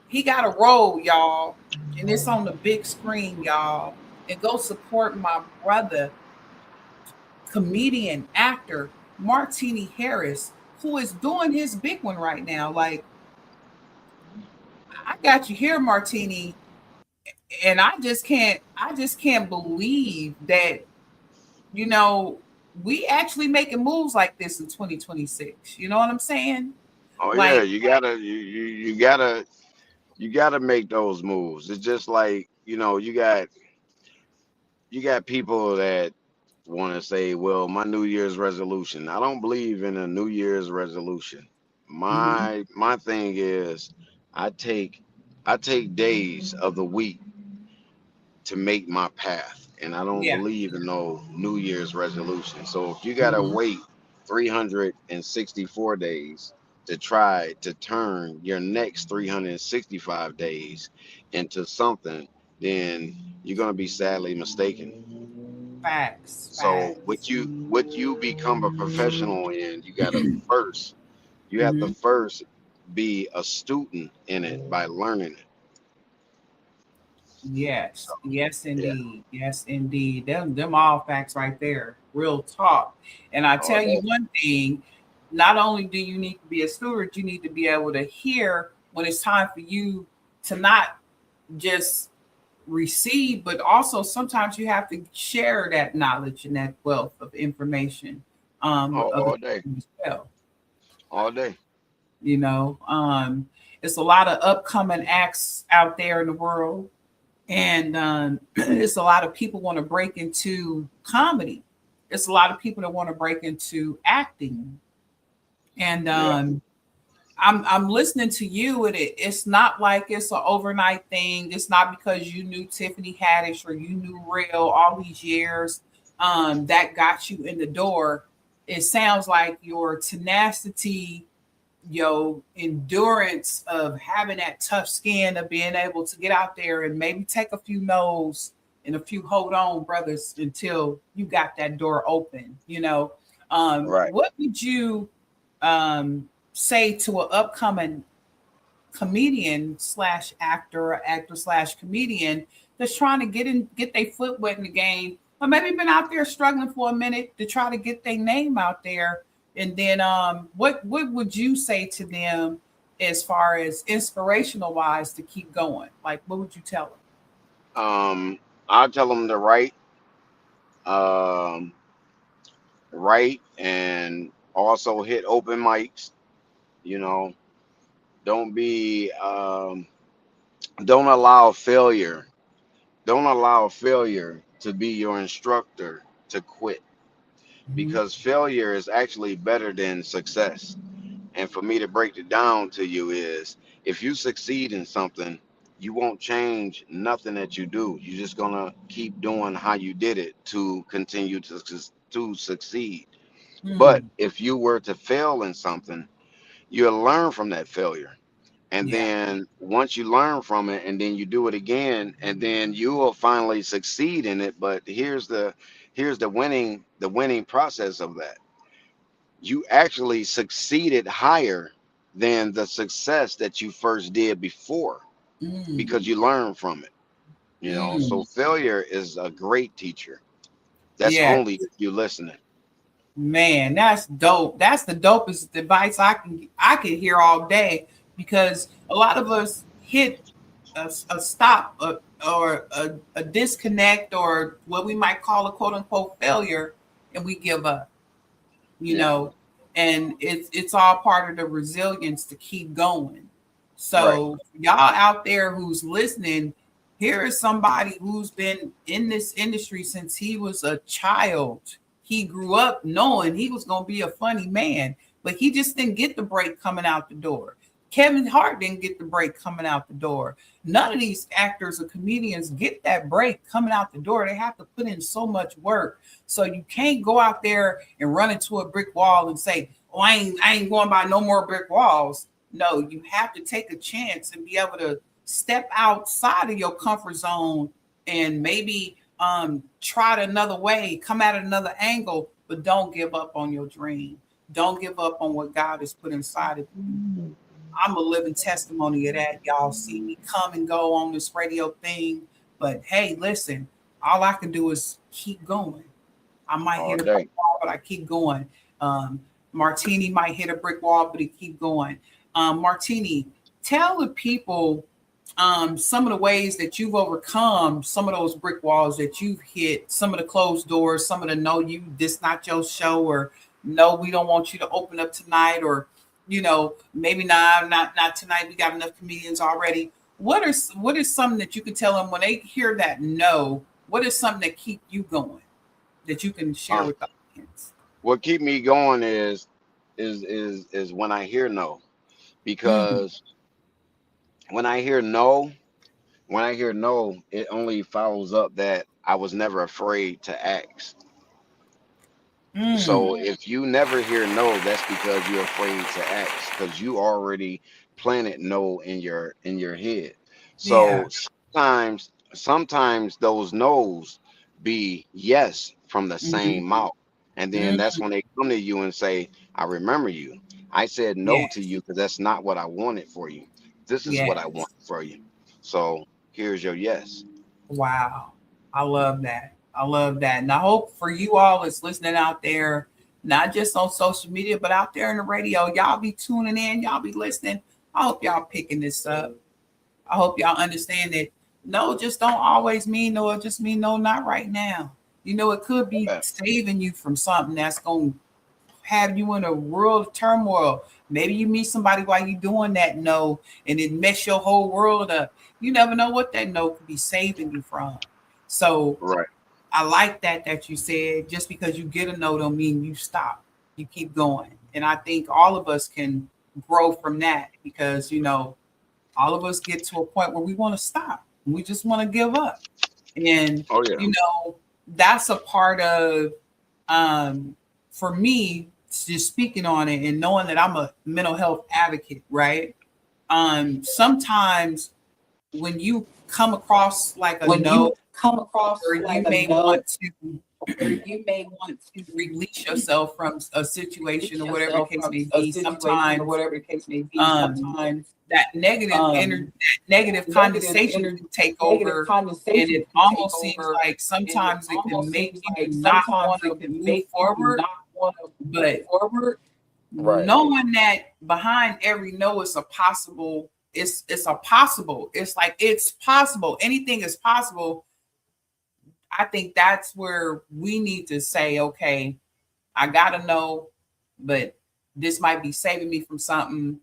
He got a role, y'all, and it's on the big screen, y'all. And go support my brother, comedian, actor, Martini Harris, who is doing his big one right now. Like, I got you here, Martini, and I just can't believe that you know, we actually making moves like this in 2026. You know what I'm saying? Oh yeah, Like, you gotta make those moves. It's just like, you got people that want to say, well, my New Year's resolution. I don't believe in a New Year's resolution. mhm, My thing is, I take I take days of the week to make my path, and I don't yeah, believe in no New Year's resolution. So if you gotta mhm, wait 364 days to try to turn your next 365 days into something, then you're gonna be sadly mistaken. facts, So facts. what you become a professional in, you have to Mhm. first be a student in it by learning it. So Yes, yes, yeah, indeed, yes, indeed. Them all facts right there. Real talk. And I all tell you day. one thing: not only do you need to be a steward, you need to be able to hear when it's time for you to not just receive, but also sometimes you have to share that knowledge and that wealth of information with other All day. people as well. All day. You know, it's a lot of upcoming acts out there in the world, and it's a lot of people want to break into comedy. It's a lot of people that want to break into acting, and Yeah. I'm listening to you, and it's not like it's an overnight thing. It's not because you knew Tiffany Haddish or you knew Real all these years that got you in the door. It sounds like your tenacity, your endurance of having that tough skin of being able to get out there and maybe take a few no's and a few hold on brothers until you got that door open. Right. What would you say to an upcoming comedian slash actor or actor slash comedian that's trying to get their foot wet in the game, or maybe been out there struggling for a minute to try to get their name out there? And then what would you say to them as far as inspirational wise to keep going? Like, what would you tell them? I'll tell them to um, write, and also hit open mics. You know, don't be, don't allow failure. Don't allow failure to be your instructor to quit, Mhm. because failure is actually better than success. And for me to break it down to you is, if you succeed in something, you won't change nothing that you do. You're just gonna keep doing how you did it to continue to succeed. But Hmm. if you were to fail in something, you'll learn from that failure. And Yeah. then once you learn from it, and then you do it again, and then you will finally succeed in it. But here's the winning process of that. You actually succeeded higher than the success that you first did before, because Mm. you learn from it. So Mm. failure is a great teacher. That's Yeah. only if you're listening. Man, that's dope. That's the dopest advice I can hear all day, because a lot of us hit a stop or a disconnect or what we might call a quote unquote failure, and we give up. you Yeah. know, and it's all part of the resilience to keep going. Right. So y'all out there who's listening, here is somebody who's been in this industry since he was a child. He grew up knowing he was going to be a funny man, but he just didn't get the break coming out the door. Kevin Hart didn't get the break coming out the door. None of these actors or comedians get that break coming out the door. They have to put in so much work. So you can't go out there and run into a brick wall and say, "Oh, I ain't going by no more brick walls." No, you have to take a chance and be able to step outside of your comfort zone and maybe try it another way, come at it another angle, but don't give up on your dream. Don't give up on what God has put inside of you. I'm a living testimony of that. Y'all see me come and go on this radio thing, but hey, listen, all I can do is keep going. I might All hit a brick day. wall, but I keep going. Martini might hit a brick wall, but he keep going. Martini, tell the people some of the ways that you've overcome some of those brick walls that you've hit, some of the closed doors, some of the no, you this not your show, or no, we don't want you to open up tonight, or maybe not tonight. We got enough comedians already. What is something that you can tell them when they hear that no? What is something that keep you going that you can share with the audience? What keep me going is when I hear no, because when I hear no, it only follows up that I was never afraid to ask. So if you never hear no, that's because you're afraid to ask, because you already planted no in your head. So sometimes those no's be yes from the same mouth. And then that's when they come to you and say, I remember you. I said no to you because that's not what I wanted for you. This is what I want for you. So here's your yes. Wow. I love that. I love that. And I hope for you all that's listening out there, not just on social media, but out there in the radio, y'all be tuning in, y'all be listening. I hope y'all picking this up. I hope y'all understand that no just don't always mean no, it just mean no, not right now. It could be saving you from something that's going to have you in a world of turmoil. Maybe you meet somebody while you're doing that no, and it mess your whole world up. You never know what that no could be saving you from. So I like that you said, just because you get a no don't mean you stop. You keep going. And I think all of us can grow from that, because, all of us get to a point where we want to stop. We just want to give up. And, that's a part of, for me, just speaking on it and knowing that I'm a mental health advocate, right? Sometimes when you come across like a no, or you may want to release yourself from a situation or whatever the case may be. Sometimes that negative energy, that negative condensation can take over, and it almost seems like sometimes it can make you not want to move forward. But knowing that behind every no is a possible, it's a possible. It's like it's possible. Anything is possible. I think that's where we need to say, okay, I gotta know, but this might be saving me from something.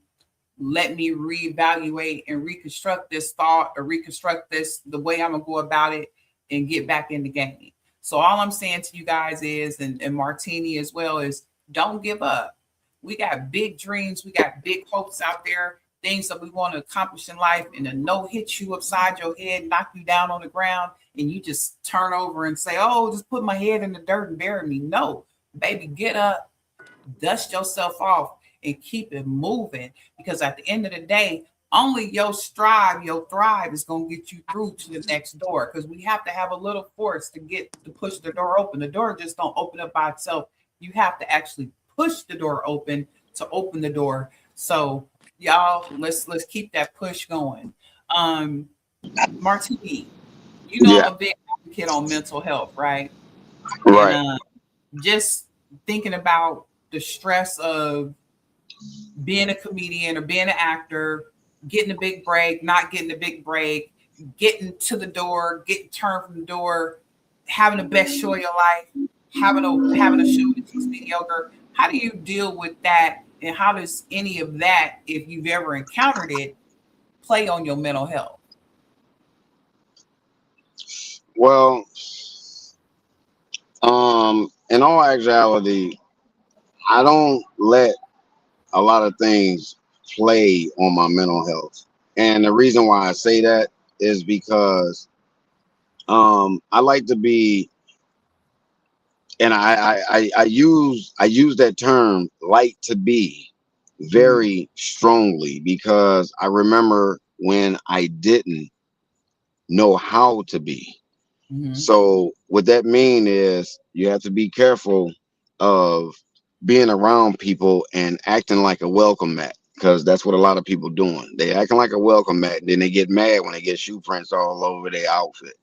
Let me reevaluate and reconstruct this thought, or reconstruct this, the way I'm gonna go about it, and get back in the game. So all I'm saying to you guys is, and Martini as well, is don't give up. We got big dreams. We got big hopes out there, things that we want to accomplish in life, and a no hits you upside your head, knock you down on the ground, and you just turn over and say, oh, just put my head in the dirt and bury me. No, baby, get up, dust yourself off, and keep it moving. Because at the end of the day, only your thrive is going to get you through to the next door. Because we have to have a little force to push the door open. The door just don't open up by itself. You have to actually push the door open to open the door. So y'all, let's keep that push going. Martini, I'm a big advocate on mental health, right? Right. And, just thinking about the stress of being a comedian or being an actor, getting a big break, not getting a big break, getting to the door, getting turned from the door, having the best show of your life, having a show that's mediocre. How do you deal with that? And how does any of that, if you've ever encountered it, play on your mental health? Well, in all actuality, I don't let a lot of things play on my mental health. And the reason why I say that is because I like to be, and I use that term, like to be, very strongly, because I remember when I didn't know how to be. So what that mean is you have to be careful of being around people and acting like a welcome mat, because that's what a lot of people doing. They acting like a welcome mat, and then they get mad when they get shoe prints all over their outfit,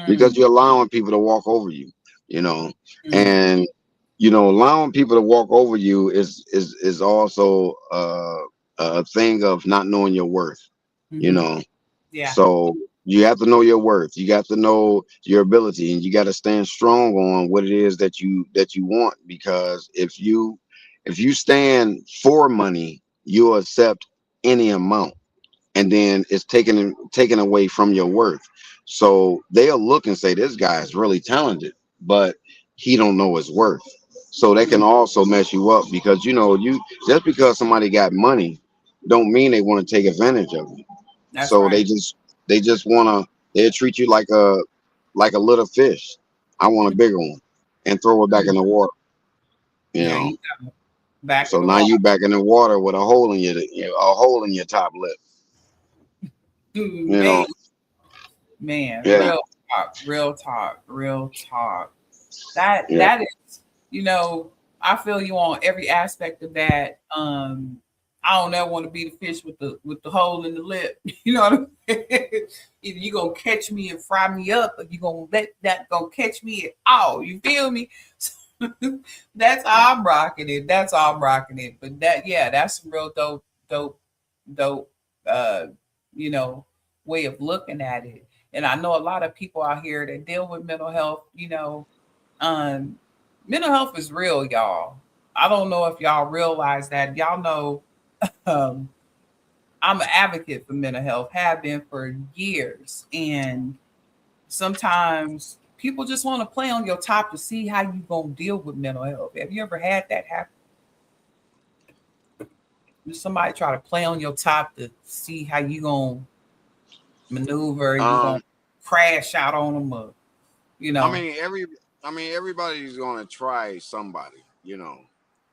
because you're allowing people to walk over you, and allowing people to walk over you is also a thing of not knowing your worth. Yeah. So you have to know your worth. You got to know your ability, and you got to stand strong on what it is that you want. Because if you stand for money, you'll accept any amount, and then it's taken away from your worth. So they'll look and say, this guy is really talented, but he don't know his worth. So that can also mess you up, because you just because somebody got money don't mean they want to take advantage of you. That's So right. they just wanna they'll treat you like a little fish. I want a bigger one, and throw it back in the water. You Yeah, know. you got back in So the now water. you back in the water with a hole in your top lip. You Man, know. man, Yeah. real talk, real talk, real talk. That Yeah. that is, I feel you on every aspect of that. I don't ever want to be the fish with the hole in the lip. You know what I mean? Either you gonna catch me and fry me up, or you gonna let that go catch me at all. You feel me? That's how I'm rocking it. That's how I'm rocking it. But that's some real dope, uh, you know, way of looking at it. And I know a lot of people out here that deal with mental health. Um, Mental health is real, y'all. I don't know if y'all realize that. Y'all know, um, I'm an advocate for mental health, have been for years. And sometimes people just want to play on your top to see how you gonna deal with mental health. Have you ever had that happen? Somebody try to play on your top to see how you gonna maneuver, you gonna Um. crash out on them, or you I know. mean everybody's gonna try somebody.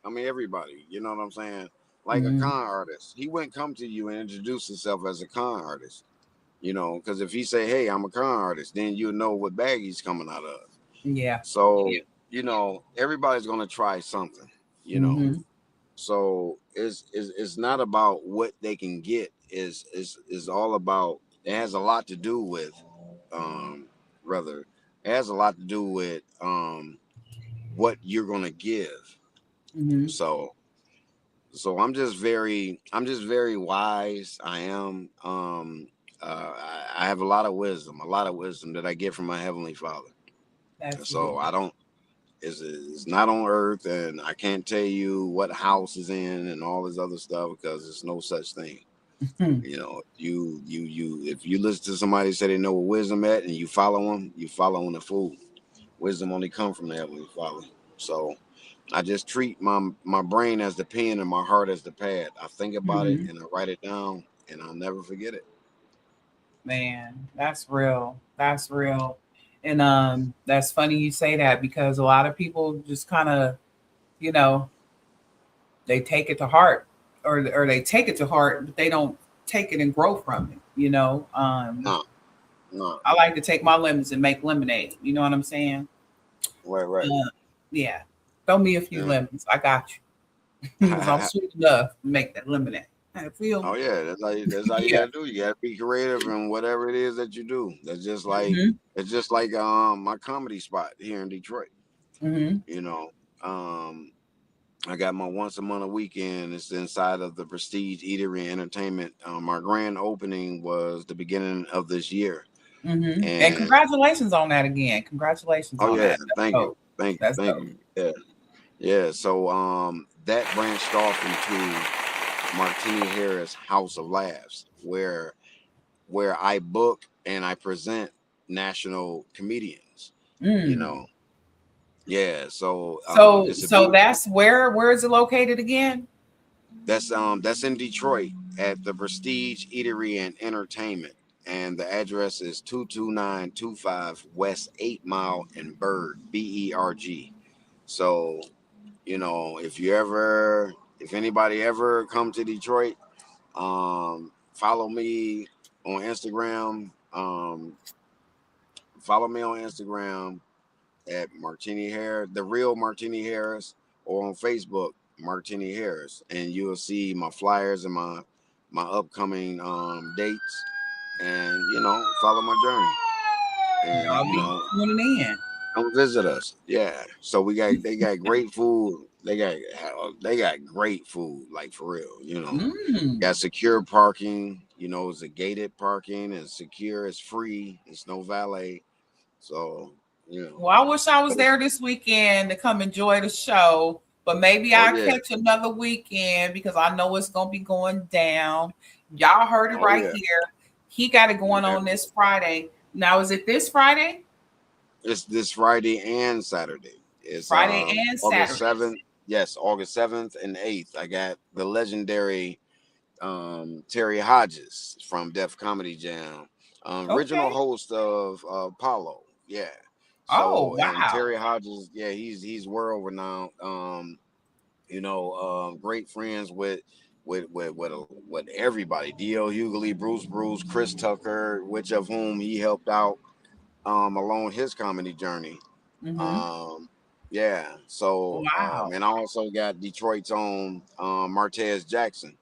Everybody. You know what I'm saying? Like a Mhm. con artist, he wouldn't come to you and introduce himself as a con artist. Because if he say, "Hey, I'm a con artist," then you know what bag he's coming out of. Yeah. So everybody's gonna try something. You know. Hmm. So it's not about what they can get. Is all about. It has a lot to do with, um, rather. It has a lot to do with what you're gonna give. Hmm. So I'm just very wise. I am. I have a lot of wisdom that I get from my heavenly Father. That's So good. I don't. It's not on earth, and I can't tell you what house is in and all this other stuff, because there's no such thing. If you listen to somebody say they know where wisdom at, and you follow them, you following a fool. Wisdom only come from the heavenly Father. So I just treat my brain as the pen and my heart as the pad. I think about it Hmm. and I write it down, and I'll never forget it. Man, that's real. That's real. And that's funny you say that, because a lot of people just kind of, you know, they take it to heart, or they take it to heart, but they don't take it and grow from it. No, no, I like to take my lemons and make lemonade. You know what I'm saying? right. Yeah. Throw me a few Yeah. lemons. I got you. Because I'm sweet enough to make that lemonade. I feel Oh me? yeah, that's how you Yeah. gotta do. You gotta be creative in whatever it is that you do. Hmm. It's just like my comedy spot here in Detroit. Hmm. You know, um, I got my once a month a weekend. It's inside of the Prestige Eatery and Entertainment. My grand opening was the beginning of this year, Hmm. And and congratulations on that again. Congratulations oh on yeah, that. That's thank you, dope. That's thank dope. you. Yeah, yeah. So that branched off into Martini Harris House of Laughs, where I book and I present national comedians. You Mm. know, yeah. So So it's a so big. that's where is it located again? That's in Detroit at the Prestige Eatery and Entertainment, and the address is 22925 West 8 Mile in Berg, Berg. So if anybody ever come to Detroit, follow me on Instagram. Follow me on Instagram at Martini Harris, the real Martini Harris, or on Facebook, Martini Harris, and you will see my flyers and my upcoming dates, and follow my journey, and Y'all be tuning in. come visit us. Yeah, so they got great food, they got great food, like for real. Mm. Got secure parking. It's a gated parking. It's secure. It's free. It's no valet. So Well, I wish I was but it's, there this weekend to come enjoy the show, but maybe oh I'll yeah, catch another weekend because I know it's gonna be going down. Y'all heard it oh right yeah, here. He got it going yeah. on this Friday. Now, is it this Friday? It's this Friday and Saturday. It's Friday and August Saturday. 7th. Yes, August 7th and 8th. I got the legendary Terry Hodges from Def Comedy Jam, original Okay. host of Apollo. Yeah. Oh, So and wow. Terry Hodges, yeah, he's world renowned. Great friends with everybody. D.L. Hughley, Bruce, Chris Tucker, which of whom he helped out along his comedy journey. Mm-hmm. Um, yeah. So Wow. and I also got Detroit's own Martez Jackson.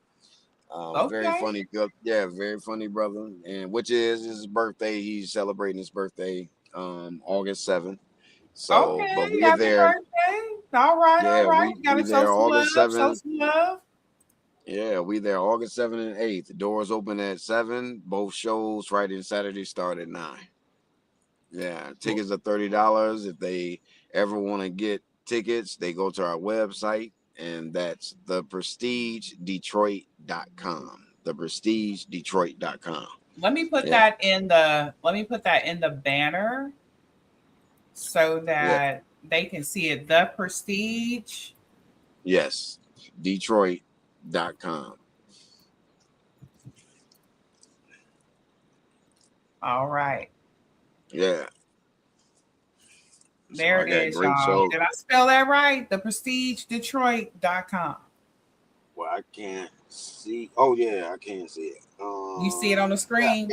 Very Okay. funny, good, yeah, very funny brother, and which is his birthday. He's celebrating his birthday, August 7th. So, but Okay. we're Happy there. birthday. All right. All Yeah, right. we Gotta show there some love. August Show 7th. some love. Yeah, we there August 7th and 8th. The doors open at 7. Both shows Friday and Saturday start at 9. Yeah, tickets are $30. If they ever want to get tickets, they go to our website, and that's theprestigedetroit.com. Theprestigedetroit.com. Let me put Yeah, that in the banner so yeah, that they can see it. The Prestige. yes, Detroit.com. All right. Yeah, so There I it got is, great y'all. shows. Did I spell that right? ThePrestigeDetroit.com. Well, I can't see. Oh yeah, I can't see it. You see it on the screen?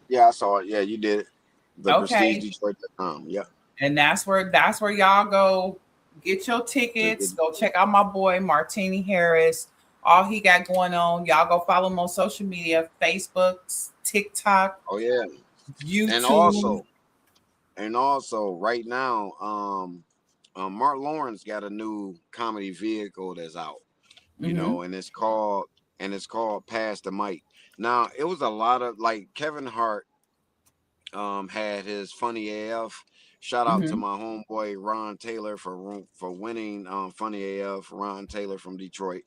Yeah, I saw it. Yeah, you did it. Okay. ThePrestigeDetroit.com. Yeah. And that's where y'all go get your tickets. Go check out my boy Martini Harris. All he got going on. Y'all go follow him on social media, Facebook, TikTok, Oh yeah. And YouTube. also, right now, Mark Lawrence got a new comedy vehicle that's out, Mm-hmm. and it's called Pass the Mic. Now, it was a lot of like Kevin Hart had his Funny AF. Shout out to Mm-hmm. my homeboy Ron Taylor for winning Funny AF. Ron Taylor from Detroit.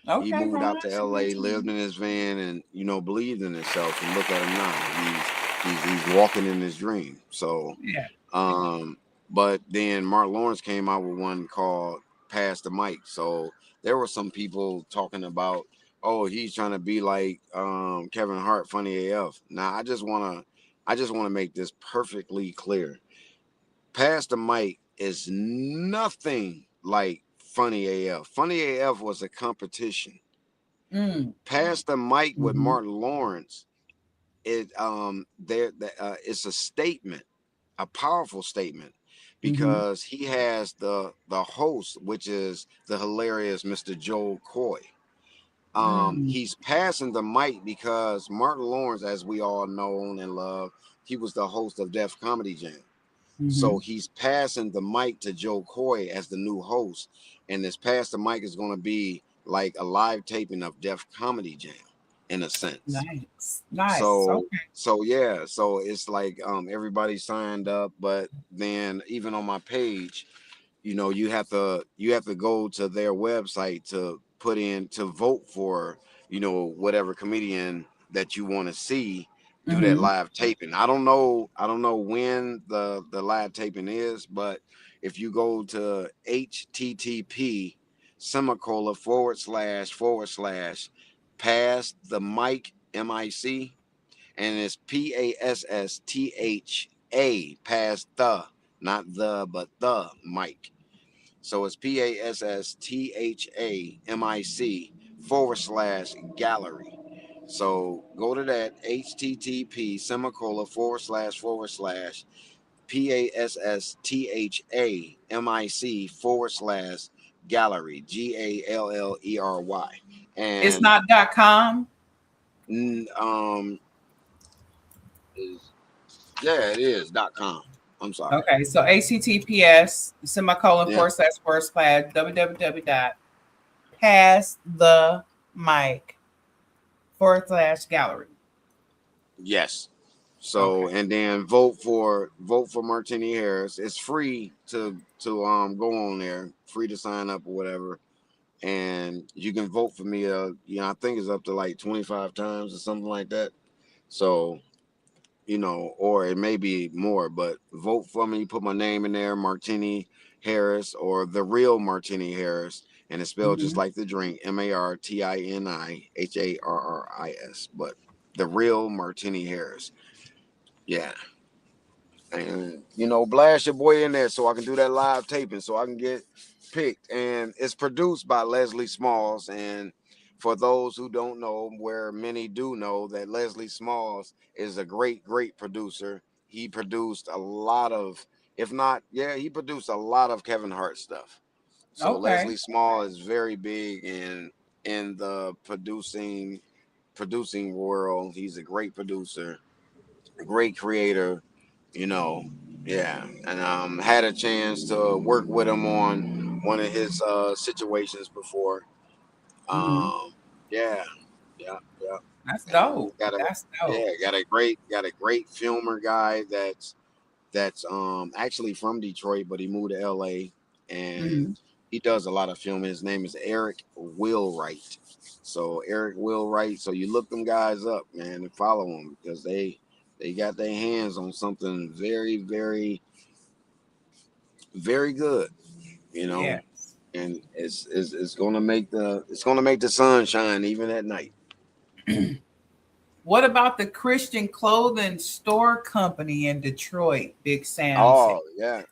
He Okay, moved Ron. out to LA, lived in his van, and believed in himself. And look at him now. He's walking in his dream. So Yeah. but then Mark Lawrence came out with one called Pass the Mic. So there were some people talking about, oh, he's trying to be like Kevin Hart, Funny AF. Now I just wanna make this perfectly clear. Pass the Mic is nothing like Funny AF. Funny AF was a competition. Mm. Pass the Mic with Mm-hmm. Martin Lawrence, it's a statement, a powerful statement, Mm-hmm. because he has the host, which is the hilarious Mr. Joel Coy. Mm. He's passing the mic because Martin Lawrence, as we all know and love, he was the host of Def Comedy Jam. Mm-hmm. So he's passing the mic to Joe Coy as the new host, and this pass the mic is going to be like a live taping of Def Comedy Jam, in a sense. Nice. Nice. So Okay. yeah, so it's like everybody signed up, but then even on my page, you have to go to their website to put in to vote for whatever comedian that you want to see do that Mm-hmm. live taping. I don't know when the live taping is, but if you go to http semicolon / pass the mic mic, and it's PASSTHA, pass the, not the, but the mic. So it's PASSTHAMIC / So go to that http semicolon / PASSTHAMIC / GALLERY. It's And not .com. is, yeah, it is .com. I'm sorry. Okay, so HTTPS //// www.passthemic /gallery. Yes. So and then vote for Martini Harris. It's free to go on there, free to sign up or whatever. And you can vote for me. I think it's up to like 25 times or something like that. So, or it may be more, but vote for me. Put my name in there, Martini Harris, or the real Martini Harris, and it's spelled just like the drink, MartiniHarris, but the real Martini Harris. Yeah. And blast your boy in there so I can do that live taping so I can get picked. And it's produced by Leslie Smalls. And for those who don't know, where many do know, that Leslie Smalls is a great producer. He produced a lot of, he produced a lot of Kevin Hart stuff. So Leslie Small is very big in the producing world. He's a great producer, a great creator. Yeah, and had a chance to work with him on one of his situations before. Yeah. That's dope. That's dope. Yeah, got a great filmer guy that's actually from Detroit, but he moved to LA, and he does a lot of filming. His name is Eric Willwright. So Eric Willwright. So you look them guys up, man, and follow them because they got their hands on something very, very, very good, Yeah. and it's gonna make the sun shine even at night. What about the Christian clothing store company in Detroit, Big Sam? Oh, yeah.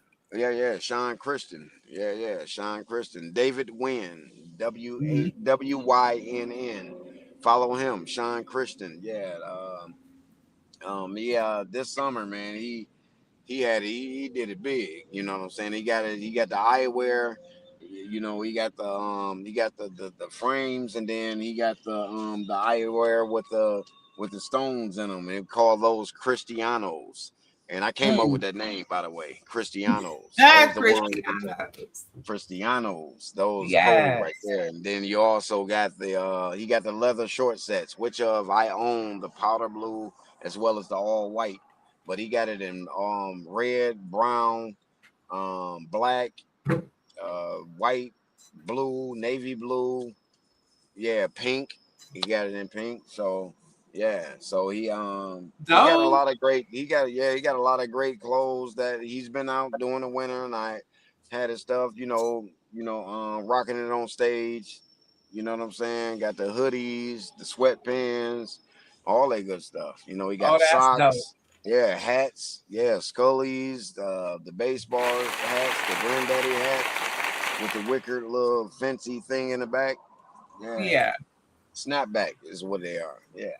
Sean Christian. Yeah. Sean Christian. David Wynn. WYNN. Follow him, Sean Christian. Yeah. This summer, man, he did it big. You know what I'm saying? He got the eyewear. He got the frames, and then he got the eyewear with the stones in them, and call those Cristianos. And I came up with that name, by the way, Cristianos. Cristianos. Those code right there. And then you also got he got the leather short sets, which I own the powder blue as well as the all white. But he got it in red, brown, black, white, blue, navy blue, pink. He got it in pink. So so he got a lot of great clothes that he's been out doing the winter, and I had his stuff, rocking it on stage. You know what I'm saying? Got the hoodies, the sweatpants, all that good stuff. He got socks. Yeah, hats. Yeah, Scully's, the baseball hats, the granddaddy hat with the wicker little fancy thing in the back. Yeah. Snapback is what they are. Yeah.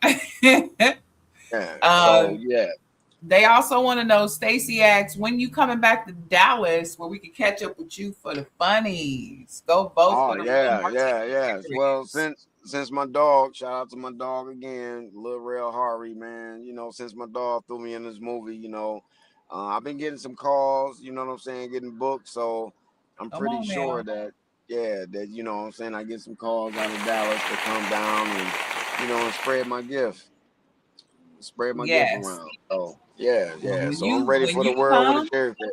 They also want to know, Stacy asks, when you coming back to Dallas where we can catch up with you for the funnies? Go vote for them. Yeah. Well, since my dog, shout out to my dog again, Lil Real Harvey, man. Since my dog threw me in this movie, I've been getting some calls, you know what I'm saying, getting booked. So I'm pretty sure that you know what I'm saying, I get some calls out of Dallas to come down and, and spread my gift. Spread my gift around. So so I'm ready for the world with a cherry pick.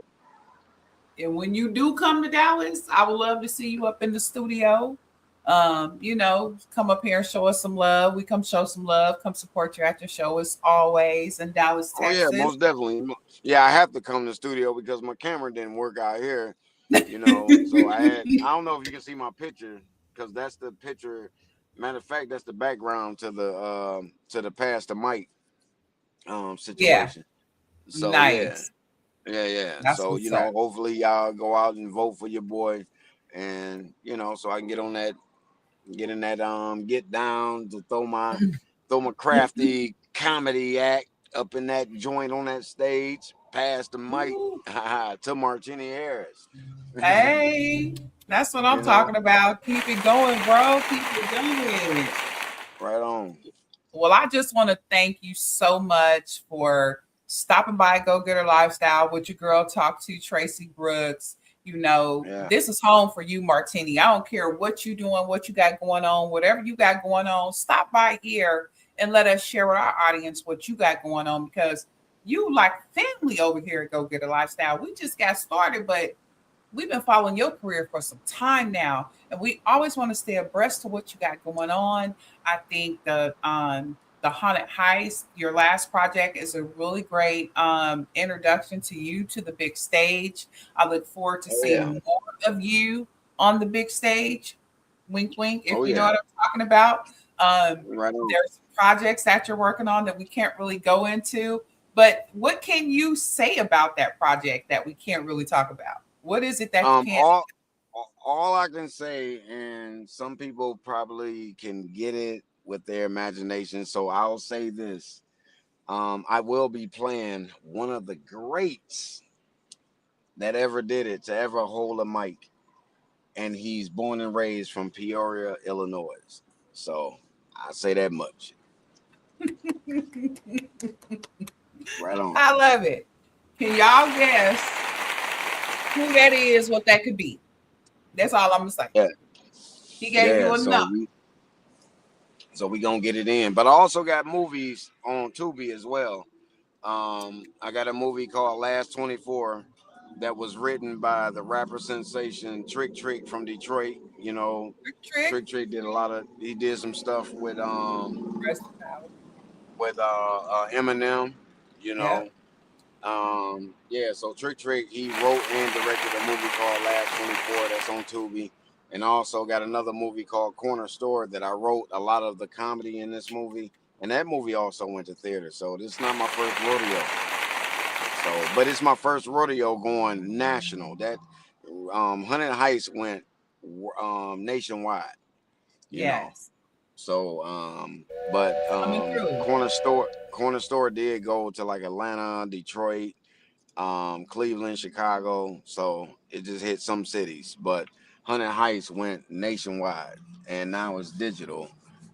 And when you do come to Dallas, I would love to see you up in the studio. Come up here and show us some love. We come show some love, come support you at your show as always in Dallas, Texas. Oh yeah, most definitely. Yeah, I have to come to the studio because my camera didn't work out here. So I don't know if you can see my picture, because that's the picture. Matter of fact, that's the background to the Pass the Mic situation. So nice. Yeah. So hopefully y'all go out and vote for your boy, and so I can get in that get down to throw my crafty comedy act up in that joint on that stage. Pass the mic to Martini Harris. Hey, that's what I'm talking about. Keep it going, bro. Keep it going. Right on. Well, I just want to thank you so much for stopping by Go Getter Lifestyle with your girl Talk2TracyBrooks. You know, This is home for you, Martini. I don't care what you're doing, what you got going on, whatever you got going on, stop by here and let us share with our audience what you got going on, because you like family over here at Go Getter Lifestyle. We just got started, but we've been following your career for some time now, and we always want to stay abreast of what you got going on. I think the Haunted Heist, your last project, is a really great introduction to you to the big stage. I look forward to seeing more of you on the big stage. Wink, wink, if you know what I'm talking about. There's projects that you're working on that we can't really go into, but what can you say about that project that we can't really talk about? What is it that you can't? All I can say, and some people probably can get it with their imagination, so I'll say this. I will be playing one of the greats that ever did it to ever hold a mic, and he's born and raised from Peoria, Illinois. So I say that much. Right on. I love it. Can y'all guess who that is, what that could be? That's all I'm gonna say. Yeah. He gave you enough. So we gonna get it in. But I also got movies on Tubi as well. I got a movie called Last 24 that was written by the rapper sensation Trick Trick from Detroit. You know, Trick Trick did he did some stuff with Eminem, you know. So Trick Trick, he wrote and directed a movie called Last 24 that's on Tubi, and also got another movie called Corner Store that I wrote a lot of the comedy in this movie, and that movie also went to theater. So this is not my first rodeo. But it's my first rodeo going national. That Haunted Heist went nationwide. You know. So, Corner Store did go to like Atlanta, Detroit, Cleveland, Chicago. So it just hit some cities. But Haunted Heist went nationwide, and now it's digital.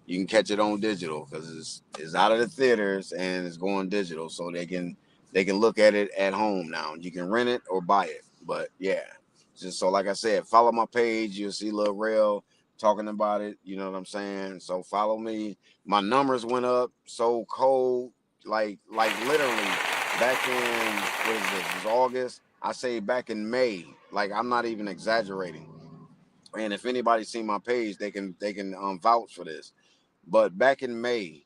You can catch it on digital because it's out of the theaters and it's going digital, so they can look at it at home now. You can rent it or buy it. But yeah, just so like I said, follow my page. You'll see Lil Rel talking about it, you know what I'm saying? So follow me. My numbers went up so cold, like literally back in what is this? It was August. I say back in May. Like I'm not even exaggerating. And if anybody seen my page, they can vouch for this. But back in May,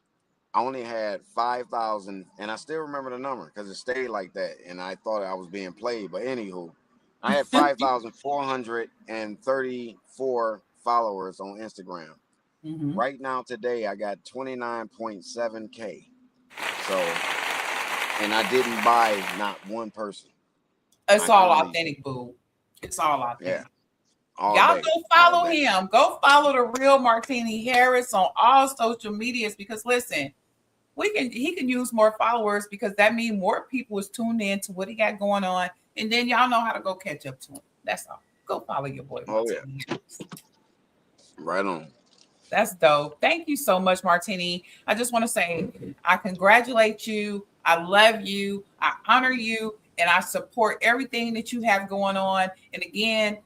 I only had 5,000, and I still remember the number because it stayed like that, and I thought I was being played. But anywho, I had 5,434 followers on Instagram. Mm-hmm. Right now, today, I got 29.7K. So, and I didn't buy not one person. It's all authentic, boo. It's all authentic. Yeah. Y'all go follow him. Go follow the real Martini Harris on all social medias, because listen, he can use more followers, because that means more people is tuned in to what he got going on, and then y'all know how to go catch up to him. That's all. Go follow your boy Martini Harris. Right on. That's dope. Thank you so much, Martini. I just want to say I congratulate you. I love you. I honor you, and I support everything that you have going on. And again,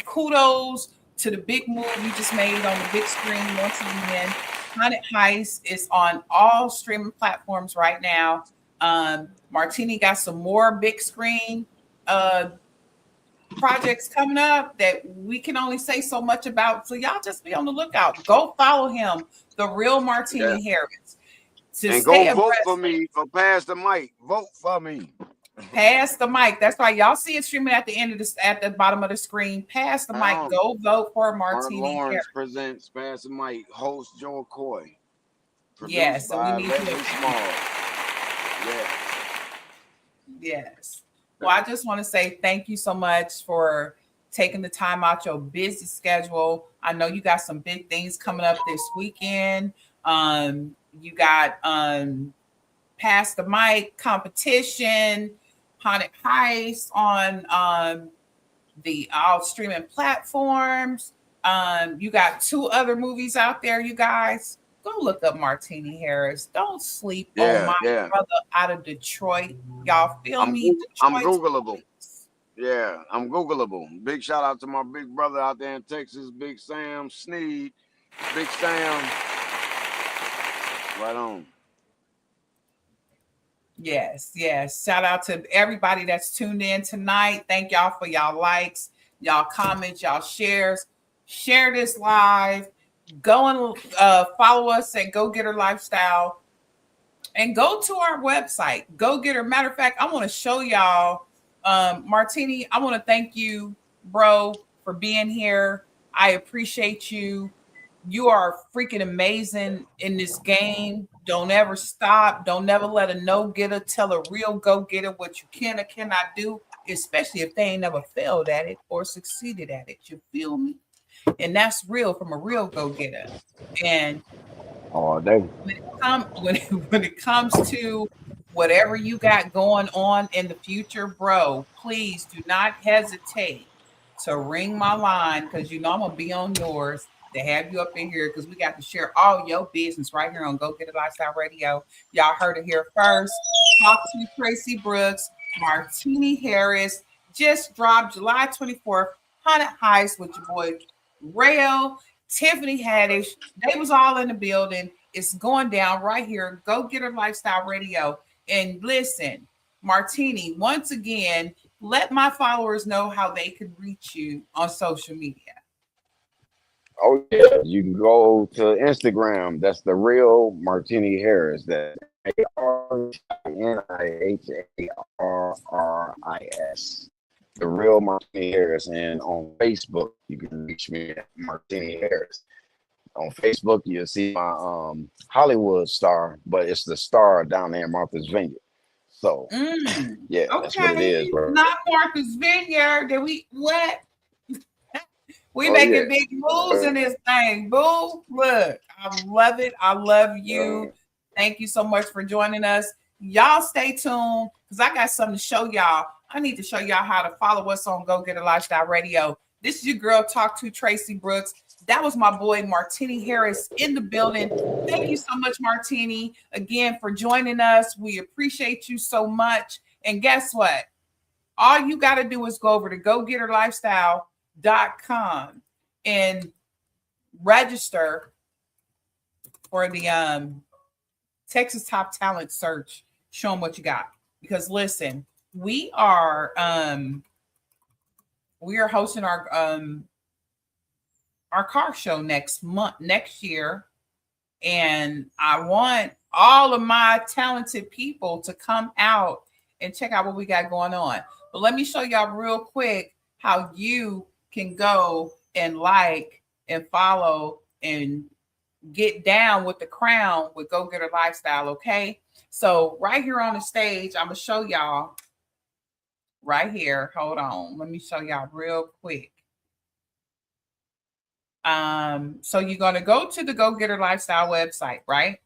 kudos to the big move you just made on the big screen once again. Haunted Heist is on all streaming platforms right now. Martini got some more big screen projects coming up that we can only say so much about. So y'all just be on the lookout. Go follow him, the real Martini Harris. And go vote for me for Pass the Mic. Vote for me. Pass the mic. That's right. Y'all see it streaming at the end of this, at the bottom of the screen. Pass the mic. Go vote for Martini Lawrence Harris. presents Pass the Mic. Host Joel Coy. Yes, so we need to. Small. Yes. Well, I just want to say thank you so much for taking the time out your busy schedule. I know you got some big things coming up this weekend. You got Pass the Mic competition, Haunted Heist on the all streaming platforms. You got 2 other movies out there, you guys. Go look up Martini Harris. Don't sleep on Yeah, my yeah. brother out of Detroit. Y'all feel I'm me? I'm Detroit's Googleable. Yeah, I'm Googleable. Big shout out to my big brother out there in Texas, Big Sam Sneed. Big Sam. Right on. Yes, yes. Shout out to everybody that's tuned in tonight. Thank y'all for y'all likes, y'all comments, y'all shares. Share this live. Go and follow us at Go Getter Lifestyle and go to our website, Go Getter. Matter of fact, I want to show y'all, Martini. I want to thank you, bro, for being here. I appreciate you. You are freaking amazing in this game. Don't ever stop. Don't never let a no-getter tell a real go-getter what you can or cannot do, especially if they ain't never failed at it or succeeded at it. You feel me? And that's real from a real go-getter. And when it comes to whatever you got going on in the future, bro, please do not hesitate to ring my line, because I'm gonna be on yours to have you up in here, because we got to share all your business right here on Go Getter Lifestyle Radio. Y'all heard it here first. Talk to Tracy Brooks. Martini Harris just dropped July 24th. Heist with your boy Rail, Tiffany Haddish. They was all in the building. It's going down right here. Go Getter Lifestyle Radio. And listen, Martini, once again, let my followers know how they could reach you on social media. Oh yeah, you can go to Instagram. That's the real Martini Harris. That's ARTINIHARRIS. The real Martini Harris. And on Facebook, you can reach me at Martini Harris. On Facebook, you'll see my Hollywood star, but it's the star down there in Martha's Vineyard. So yeah, that's what it is, bro. Not Martha's Vineyard. Did we what? We making big moves in this thing, boo. Look, I love it. I love you. Thank you so much for joining us. Y'all stay tuned, because I got something to show y'all. I need to show y'all how to follow us on Go Getter Lifestyle Radio. This is your girl, Talk2TracyBrooks. That was my boy, Martini Harris, in the building. Thank you so much, Martini, again, for joining us. We appreciate you so much. And guess what? All you got to do is go over to gogetterlyfestyle.com and register for the Texas Top Talent search. Show them what you got. Because listen, we are hosting our car show next year, and I want all of my talented people to come out and check out what we got going on. But let me show y'all real quick how you can go and like and follow and get down with the crown with Go Getter Lifestyle. Okay, so right here on the stage, I'm gonna show y'all right here. Hold on, let me show y'all real quick. So you're going to go to the Go Getter Lifestyle website, right?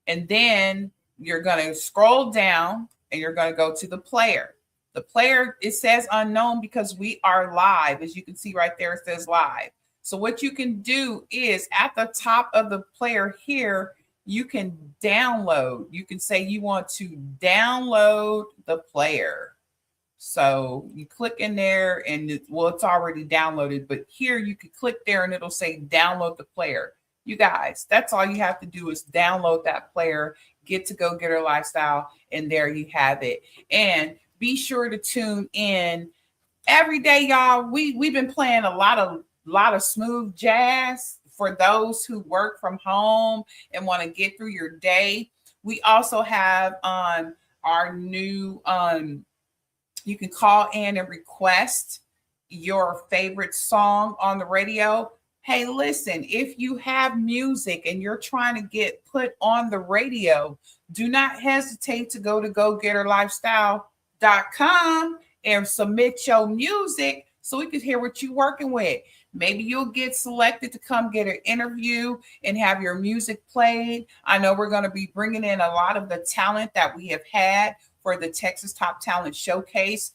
And then you're going to scroll down and you're going to go to the player. The player, it says unknown because we are live. As you can see right there, it says live. So what you can do is at the top of the player here, you can download. You can say you want to download the player. So you click in there and it's already downloaded, but here you can click there and it'll say download the player. You guys, that's all you have to do is download that player, get to Go Getter Lifestyle, and there you have it. And be sure to tune in every day, y'all. We've been playing a lot of smooth jazz for those who work from home and want to get through your day. We also have our new you can call in and request your favorite song on the radio. Hey, listen, if you have music and you're trying to get put on the radio, do not hesitate to go to gogetterlyfestyle.com and submit your music so we can hear what you're working with. Maybe you'll get selected to come get an interview and have your music played. I know we're going to be bringing in a lot of the talent that we have had for the Texas Top Talent Showcase.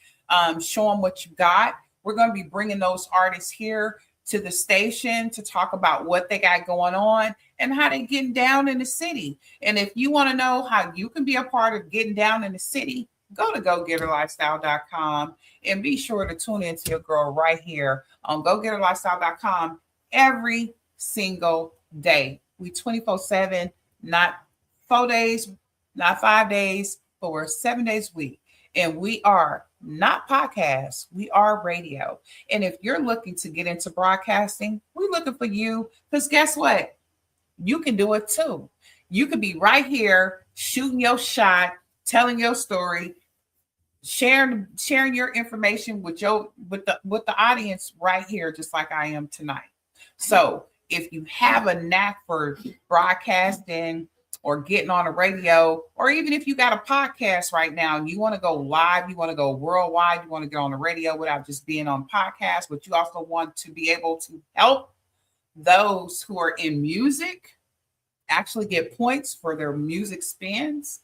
Show them what you got. We're going to be bringing those artists here to the station to talk about what they got going on. and how they getting down in the city. And if you want to know how you can be a part of getting down in the city, go to gogetterlyfestyle.com and be sure to tune into your girl right here on gogetterlyfestyle.com every single day. We 24/7, not 4 days, not 5 days, but we're 7 days a week. And we are not podcasts, we are radio. And if you're looking to get into broadcasting, we're looking for you, because guess what? You can do it too. You could be right here shooting your shot, telling your story, sharing your information with the audience right here, just like I am tonight. So if you have a knack for broadcasting or getting on a radio, or even if you got a podcast right now and you want to go live, you want to go worldwide, you want to get on the radio without just being on podcast, but you also want to be able to help those who are in music actually get points for their music spins,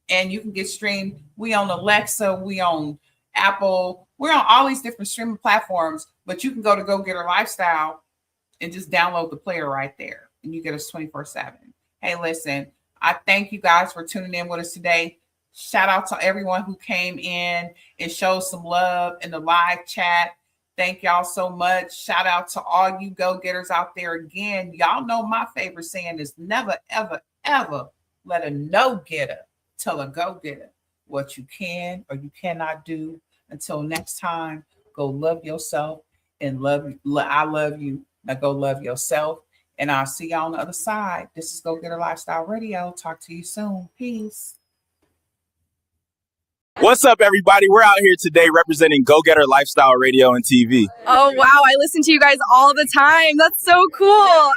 and you can get streamed. We on Alexa, we on Apple, we're on all these different streaming platforms, but you can go to Go Getter Lifestyle and just download the player right there, and you get us 24/7. Hey, listen, I thank you guys for tuning in with us today. Shout out to everyone who came in and showed some love in the live chat. Thank y'all so much. Shout out to all you go-getters out there. Again, y'all know my favorite saying is never, ever, ever let a no-getter tell a go-getter what you can or you cannot do. Until next time, go love yourself and I love you. Now go love yourself. And I'll see y'all on the other side. This is Go Getter Lifestyle Radio. Talk to you soon. Peace. What's up, everybody? We're out here today representing Go Getter Lifestyle Radio and TV. Oh, wow. I listen to you guys all the time. That's so cool.